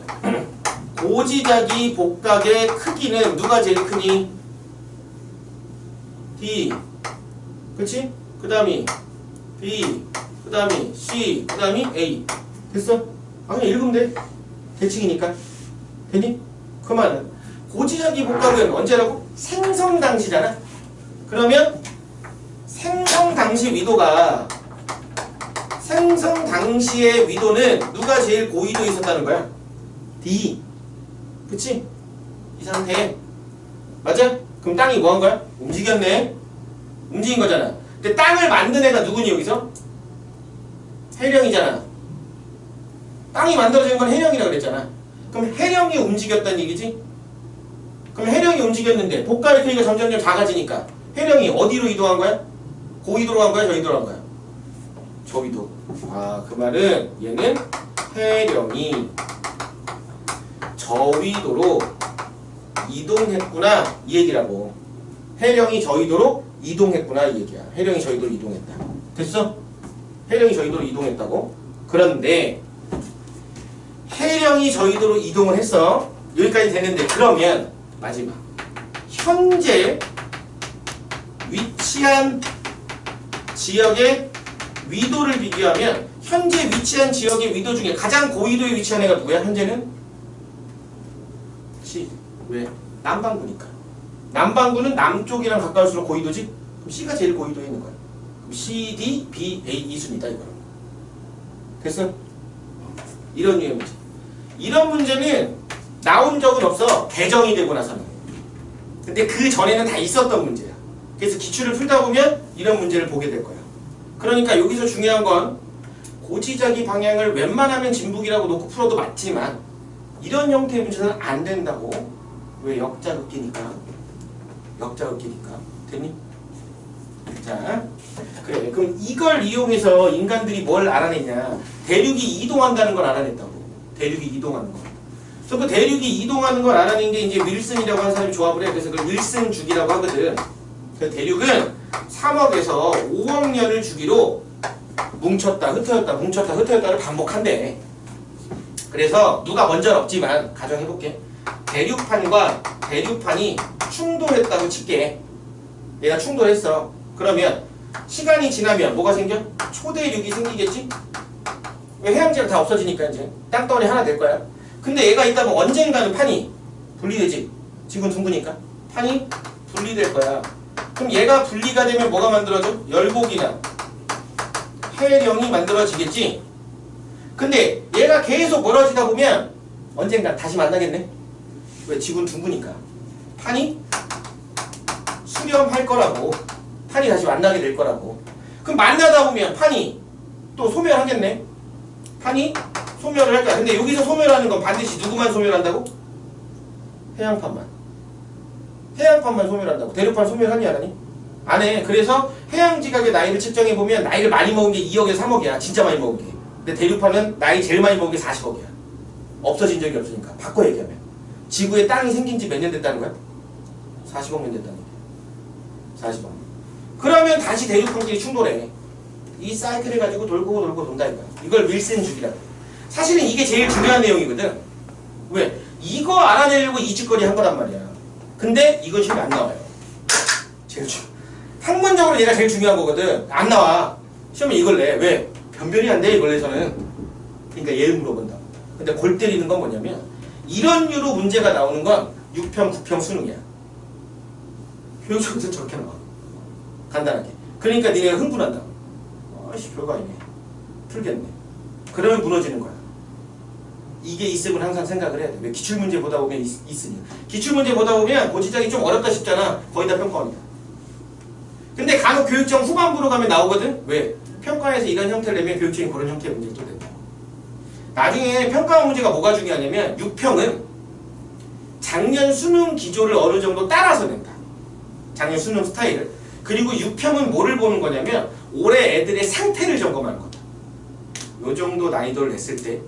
고지자기 복각의 크기는 누가 제일 크니? D. 그치? 그 다음이 B. 그 다음이 C. 그 다음이 A. 됐어? 아, 그냥 읽으면 돼. 대칭이니까. 되니? 그 말은 고지자기 복각은 언제라고? 생성 당시잖아. 그러면 생성 당시 위도가 생성 당시의 위도는 누가 제일 고위도에 있었다는 거야? D. 그치? 이 상태. 맞아? 그럼 땅이 뭐 한 거야? 움직였네. 움직인 거잖아. 근데 땅을 만든 애가 누구니 여기서? 해령이잖아. 땅이 만들어진 건 해령이라고 그랬잖아. 그럼 해령이 움직였다는 얘기지? 그럼 해령이 움직였는데 복각의 크기가 점점 작아지니까 해령이 어디로 이동한 거야? 고위도로 간 거야? 저위도로 간 거야? 저위도. 아, 그 말은 얘는 해령이 저위도로 이동했구나 이 얘기라고. 해령이 저위도로 이동했구나 이 얘기야. 해령이 저위도로 이동했다. 됐어? 해령이 저위도로 이동했다고? 그런데 해령이 저위도로 이동을 했어. 여기까지 되는데 그러면 마지막 현재 위치한 지역의 위도를 비교하면 현재 위치한 지역의 위도 중에 가장 고위도에 위치한 애가 누구야? 현재는? C. 왜? 남반구니까. 남반구는 남쪽이랑 가까울수록 고위도지? 그럼 C가 제일 고위도에 있는 거야. 그럼 C, D, B, A 이 순이다 이거는. 됐어? 이런 류의 문제. 이런 문제는 나온 적은 없어. 개정이 되고 나서는. 근데 그 전에는 다 있었던 문제야. 그래서 기출을 풀다 보면 이런 문제를 보게 될 거야. 그러니까 여기서 중요한 건 고지자기 방향을 웬만하면 진북이라고 놓고 풀어도 맞지만 이런 형태의 문제는 안 된다고. 왜? 역자극기니까. 역자극기니까. 됐니? 자, 그래. 그럼 이걸 이용해서 인간들이 뭘 알아냈냐? 대륙이 이동한다는 걸 알아냈다고. 대륙이 이동하는 거. 그래서 그 대륙이 이동하는 걸 알아낸 게 이제 윌슨이라고 하는 사람이 조합을 해. 그래서 그걸 윌슨 주기라고 하거든. 그 대륙은 3억에서 5억 년을 주기로 뭉쳤다, 흩어졌다, 뭉쳤다, 흩어졌다를 반복한대. 그래서 누가 먼저는 없지만 가정해볼게. 대륙판과 대륙판이 충돌했다고 칠게. 얘가 충돌했어. 그러면 시간이 지나면 뭐가 생겨? 초대륙이 생기겠지? 왜 해양지가 다 없어지니까 이제 땅덩어리 하나 될 거야. 근데 얘가 있다면 언젠가는 판이 분리되지. 지금 둥그니까 판이 분리될 거야. 그럼 얘가 분리가 되면 뭐가 만들어져? 열곡이나 해령이 만들어지겠지. 근데 얘가 계속 멀어지다 보면 언젠가 다시 만나겠네. 왜? 지구는 둥그니까 판이 수렴할 거라고. 판이 다시 만나게 될 거라고. 그럼 만나다 보면 판이 또 소멸하겠네. 판이 소멸을 할 거야. 근데 여기서 소멸하는 건 반드시 누구만 소멸한다고? 해양판만. 해양판만 소멸한다고. 대륙판 소멸하니 안 하니? 안 해. 그래서 해양지각의 나이를 측정해보면 나이를 많이 먹은 게 2억에서 3억이야. 진짜 많이 먹은 게. 근데 대륙판은 나이 제일 많이 먹은 게 40억이야. 없어진 적이 없으니까. 바꿔 얘기하면. 지구에 땅이 생긴 지 몇 년 됐다는 거야? 40억 년 됐다는 거야. 40억. 그러면 다시 대륙판끼리 충돌해. 이 사이클을 가지고 돌고 돌고 돈다 이거야. 이걸 윌슨 주기라고. 사실은 이게 제일 중요한 내용이거든. 왜? 이거 알아내려고 이 짓거리 한 거란 말이야. 근데 이건 시험에 안 나와요. 제일 학문적으로 얘가 제일 중요한 거거든. 안 나와. 시험에 이걸 내. 왜? 변별이 안 돼, 이걸 내서는. 그러니까 얘를 물어본다. 근데 골 때리는 건 뭐냐면 이런 유로 문제가 나오는 건 6평, 9평 수능이야. 교육청에서 저렇게 나와. 간단하게. 그러니까 니네가 흥분한다. 아이씨, 별거 아니네. 풀겠네. 그러면 무너지는 거야. 이게 있으면 항상 생각을 해야 돼. 왜? 기출문제 보다 보면 있으니. 기출문제 보다 보면 고지작이 좀 어렵다 싶잖아. 거의 다 평가원이야. 근데 간혹 교육청 후반부로 가면 나오거든? 왜? 평가에서 이런 형태를 내면 교육청이 그런 형태의 문제를 또 낸다. 나중에 평가원 문제가 뭐가 중요하냐면 6평은 작년 수능 기조를 어느 정도 따라서 낸다. 작년 수능 스타일을. 그리고 6평은 뭐를 보는 거냐면 올해 애들의 상태를 점검하는 거다. 요 정도 난이도를 냈을 때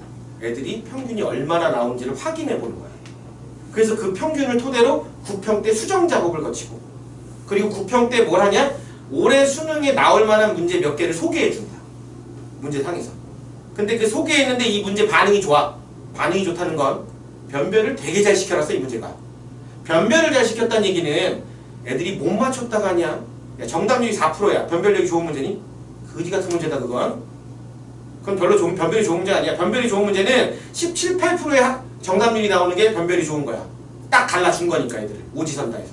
애들이 평균이 얼마나 나오는지를 확인해 보는 거야. 그래서 그 평균을 토대로 9평 때 수정 작업을 거치고, 그리고 9평 때 뭘 하냐? 올해 수능에 나올 만한 문제 몇 개를 소개해 준다. 문제상에서. 근데 그 소개했는데 이 문제 반응이 좋아. 반응이 좋다는 건 변별을 되게 잘 시켜놨어, 이 문제가. 변별을 잘 시켰다는 얘기는 애들이 못 맞췄다가 아니야. 야, 정답률이 4%야. 변별력이 좋은 문제니? 거지 같은 문제다, 그건. 그건 별로 좋은, 변별이 좋은 문제 아니야. 변별이 좋은 문제는 17, 8%의 정답률이 나오는 게 변별이 좋은 거야. 딱 갈라준 거니까, 애들을. 오지선다에서.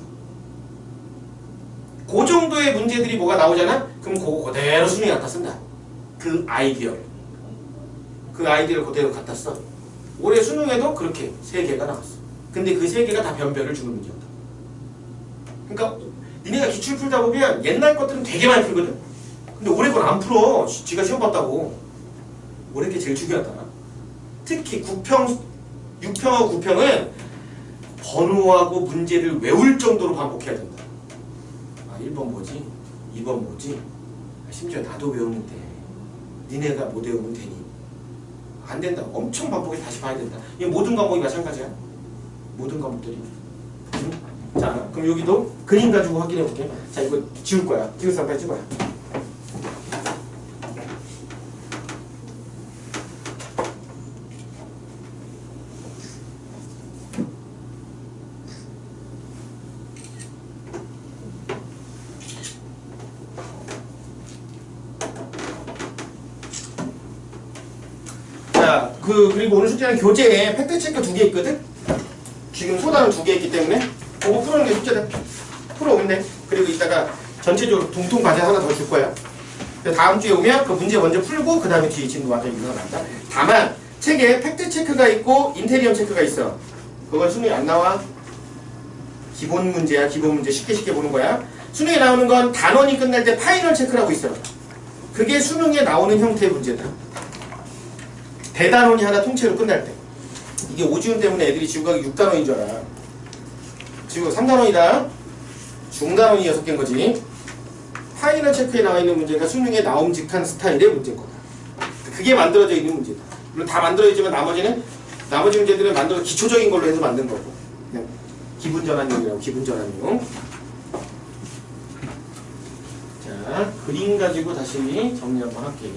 그 정도의 문제들이 뭐가 나오잖아? 그럼 그거 그대로 수능에 갖다 쓴다. 그 아이디어를. 그 아이디어를 그대로 갖다 써. 올해 수능에도 그렇게 3개가 나왔어. 근데 그 3개가 다 변별을 주는 문제였다. 그러니까 니네가 기출 풀다 보면 옛날 것들은 되게 많이 풀거든? 근데 올해 건 안 풀어. 지가 시험 봤다고. 올해 게 제일 중요하다. 특히 9평, 6평하고 9평은 번호하고 문제를 외울 정도로 반복해야 된다. 아 1번 뭐지? 2번 뭐지? 심지어 나도 외우는데 니네가 못 외우면 되니? 안 된다. 엄청 반복해서 다시 봐야 된다. 이 모든 과목이 마찬가지야. 모든 과목들이. 자, 그럼 여기도 그림 가지고 확인해 볼게. 자, 이거 지울 거야. 지울 사람 빨리 찍어야. 자, 그리고 오늘 숙제는 교재에 팩트체크 2개 있거든? 지금 소단은 2개 있기 때문에 그거 풀어오는 게 숙제다. 풀어오면 돼. 그리고 이따가 전체적으로 동통 과제 하나 더 줄 거야. 다음 주에 오면 그 문제 먼저 풀고 그 다음에 뒤에 친구 와서 일어난다. 다만 책에 팩트체크가 있고 인테리엄 체크가 있어. 그건 수능에 안 나와. 기본 문제야. 기본 문제 쉽게 보는 거야. 수능에 나오는 건 단원이 끝날 때 파이널 체크라고 있어. 그게 수능에 나오는 형태의 문제다. 대단원이 하나 통째로 끝날 때. 이게 오지훈 때문에 애들이 지구과학 6단원인 줄 알아. 지금 3단원이다. 중단원이 6개인 거지. 파이널 체크에 나와 있는 문제가 수능에 나옴직한 스타일의 문제인 거다. 그게 만들어져 있는 문제다. 물론 다 만들어져 있지만 나머지 문제들은 만들어 기초적인 걸로 해서 만든 거고. 그냥 기분 전환용이라고. 기분 전환용. 자, 그림 가지고 다시 정리 한번 할게요.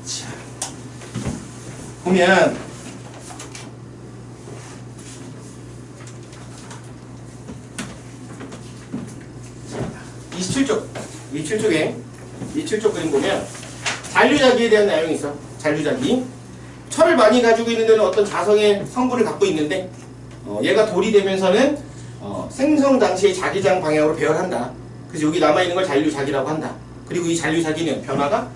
자, 보면 27쪽 그림 보면 잔류자기에 대한 내용이 있어. 잔류자기. 철을 많이 가지고 있는 데는 어떤 자성의 성분을 갖고 있는데 얘가 돌이 되면서는 생성 당시의 자기장 방향으로 배열한다. 그래서 여기 남아있는 걸 잔류자기라고 한다. 그리고 이 잔류자기는 변화가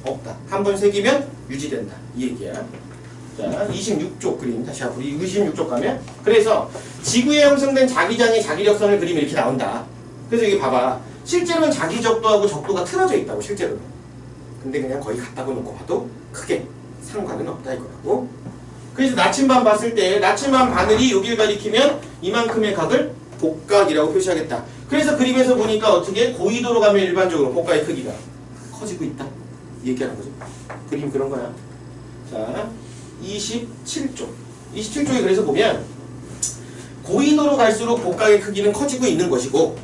없다. 한 번 새기면 유지된다. 이 얘기야. 자, 26쪽 그림 다시 하고 26쪽 가면 그래서 지구에 형성된 자기장의 자기력선을 그리면 이렇게 나온다. 그래서 여기 봐봐. 실제로는 자기 적도하고 적도가 틀어져 있다고 실제로는. 근데 그냥 거의 같다고 놓고 봐도 크게 상관은 없다 이거라고. 그래서 나침반 봤을 때 나침반 바늘이 여길 가리키면 이만큼의 각을 복각이라고 표시하겠다. 그래서 그림에서 보니까 어떻게 고緯도로 가면 일반적으로 복각의 크기가 커지고 있다. 이 얘기하는 거죠. 그림 그런 거야. 자, 27쪽. 27쪽에 그래서 보면 고緯도로 갈수록 복각의 크기는 커지고 있는 것이고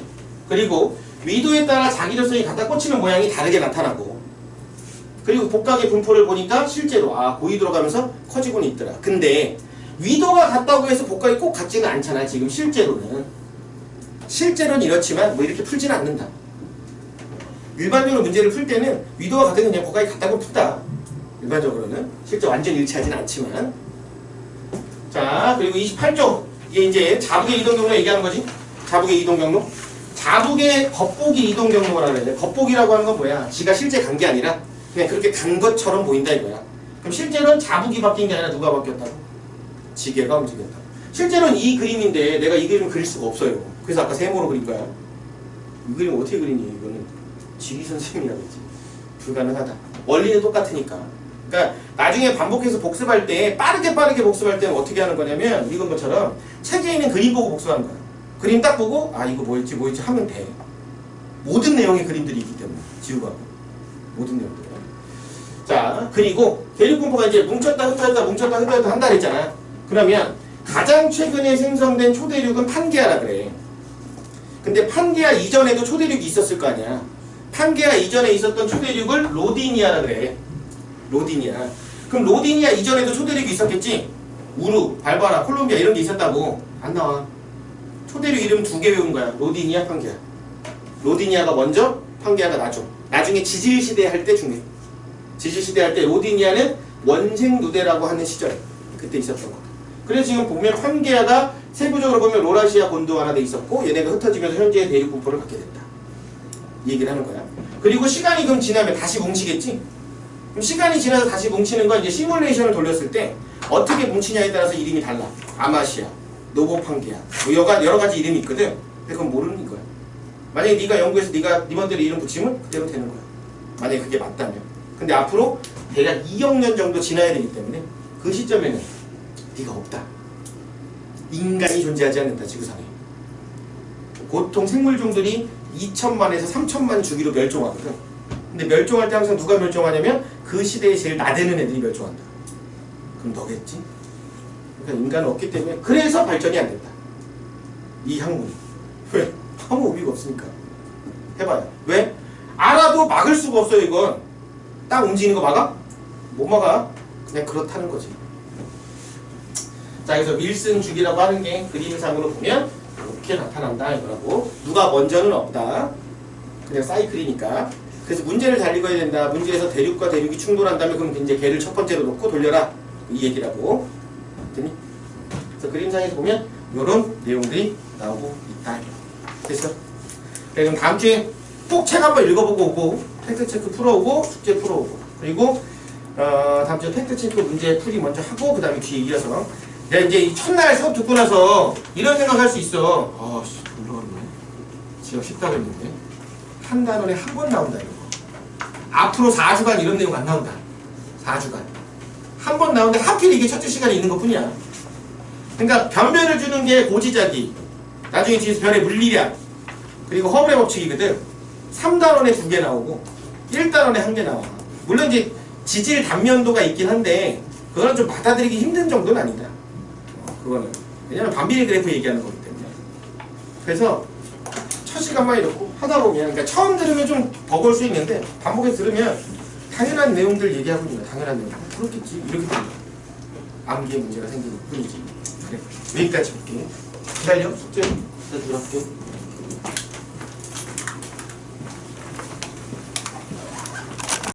그리고 위도에 따라 자기력선이 갖다 꽂히는 모양이 다르게 나타나고 그리고 복각의 분포를 보니까 실제로 고緯도로 가면서 커지고는 있더라. 근데 위도가 같다고 해서 복각이 꼭 같지는 않잖아. 지금 실제로는 이렇지만 뭐 이렇게 풀지는 않는다. 일반적으로 문제를 풀 때는 위도가 같으면 그냥 복각이 같다고 푼다. 일반적으로는 실제 완전 일치하지는 않지만. 자, 그리고 28쪽 이게 이제 자북의 이동 경로 얘기하는 거지. 자북의 이동 경로. 자북의 겉보기 이동 경로라고 해야 돼. 겉보기라고 하는 건 뭐야? 지가 실제 간 게 아니라 그냥 그렇게 간 것처럼 보인다 이거야. 그럼 실제로는 자북이 바뀐 게 아니라 누가 바뀌었다고? 지게가 움직였다. 실제로는 이 그림인데 내가 이 그림을 그릴 수가 없어요. 그래서 아까 세모로 그릴 거야. 이 그림 어떻게 그리니? 이거는 지리 선생님이라고 했지. 불가능하다. 원리는 똑같으니까. 그러니까 나중에 반복해서 복습할 때 빠르게 복습할 때는 어떻게 하는 거냐면 이건 것처럼 책에 있는 그림 보고 복습하는 거야. 그림 딱 보고 이거 뭐였지 하면 돼. 모든 내용의 그림들이 있기 때문에 지우고 모든 내용들. 자, 그리고 대륙분포가 이제 뭉쳤다 흩어졌다 한다 그랬잖아. 그러면 가장 최근에 생성된 초대륙은 판게아라 그래. 근데 판게아 이전에도 초대륙이 있었을 거 아니야. 판게아 이전에 있었던 초대륙을 로디니아라 그래. 로디니아. 그럼 로디니아 이전에도 초대륙이 있었겠지? 우루, 발바라, 콜롬비아 이런 게 있었다고. 안 나와. 초대륙 이름 2개 외운 거야. 로디니아, 판게아. 로디니아가 먼저, 판게아가 나중에 지질시대 할 때 중요해. 지질시대 할 때 로디니아는 원생누대라고 하는 시절. 그때 있었던 거다. 그래서 지금 보면 판게아가 세부적으로 보면 로라시아 곤도와나 돼 있었고 얘네가 흩어지면서 현재의 대륙 분포를 갖게 됐다. 이 얘기를 하는 거야. 그리고 시간이 그럼 지나면 다시 뭉치겠지? 그럼 시간이 지나서 다시 뭉치는 건 이제 시뮬레이션을 돌렸을 때 어떻게 뭉치냐에 따라서 이름이 달라. 아마시아, 노보판게아 뭐 여러 가지 이름이 있거든. 근데 그건 모르는 거야. 만약에 네가 연구해서 네 멋대로 이름 붙이면 그대로 되는 거야. 만약에 그게 맞다면. 근데 앞으로 대략 2억 년 정도 지나야 되기 때문에 그 시점에는 네가 없다. 인간이 존재하지 않는다. 지구상에. 보통 생물종들이 2천만에서 3천만 주기로 멸종하거든. 근데 멸종할 때 항상 누가 멸종하냐면 그 시대에 제일 나대는 애들이 멸종한다. 그럼 너겠지? 그러니까 인간은 없기 때문에 그래서 발전이 안 된다. 이 학문이. 왜? 아무 의미가 없으니까. 해봐요. 왜? 알아도 막을 수가 없어요. 이건 땅 움직이는 거 막아? 못 막아. 그냥 그렇다는 거지. 자, 그래서 윌슨 주기라고 하는 게 그림상으로 보면 이렇게 나타난다 이거라고. 누가 먼저는 없다. 그냥 사이클이니까. 그래서 문제를 잘 읽어야 된다. 문제에서 대륙과 대륙이 충돌한다면 그럼 이제 걔를 첫 번째로 놓고 돌려라. 이 얘기라고. 됐니? 그래서 그림상에서 보면 이런 내용들이 나오고 있다. 됐어? 그럼 다음 주에 꼭 책 한번 읽어보고 오고 팩트체크 풀어오고 숙제 풀어오고 그리고 다음 주에 팩트체크 문제 풀이 먼저 하고 그 다음에 뒤에 이어서 내가 이제 이 첫날 수업 듣고 나서 이런 생각할 수 있어. 아씨 올라갔네. 지금 쉽다고 했는데 한 단원에 한 번 나온다 이거. 앞으로 4주간 이런 내용 안 나온다. 4주간 한 번 나오는데 하필 이게 첫 주 시간에 있는 것 뿐이야. 그러니까 변변을 주는 게 고지자기, 나중에 뒤에서 변의 물리량, 그리고 허블의 법칙이거든. 3단원에 2개 나오고 1단원에 1개 나와. 물론 이제 지질 단면도가 있긴 한데 그거는 좀 받아들이기 힘든 정도는 아니다. 그거는 왜냐면 반비례 그래프 얘기하는 거기 때문에. 그래서 첫 시간만 이렇고 하다 보면, 그러니까 처음 들으면 좀 버거울 수 있는데 반복해서 들으면 당연한 내용들 얘기하고 있는 거야. 당연한 내용. 그렇겠지. 이렇게 되면 암기에 문제가 생기는 뿐이지. 그래. 여기까지 볼게. 기다려. 숙제 들어갈게.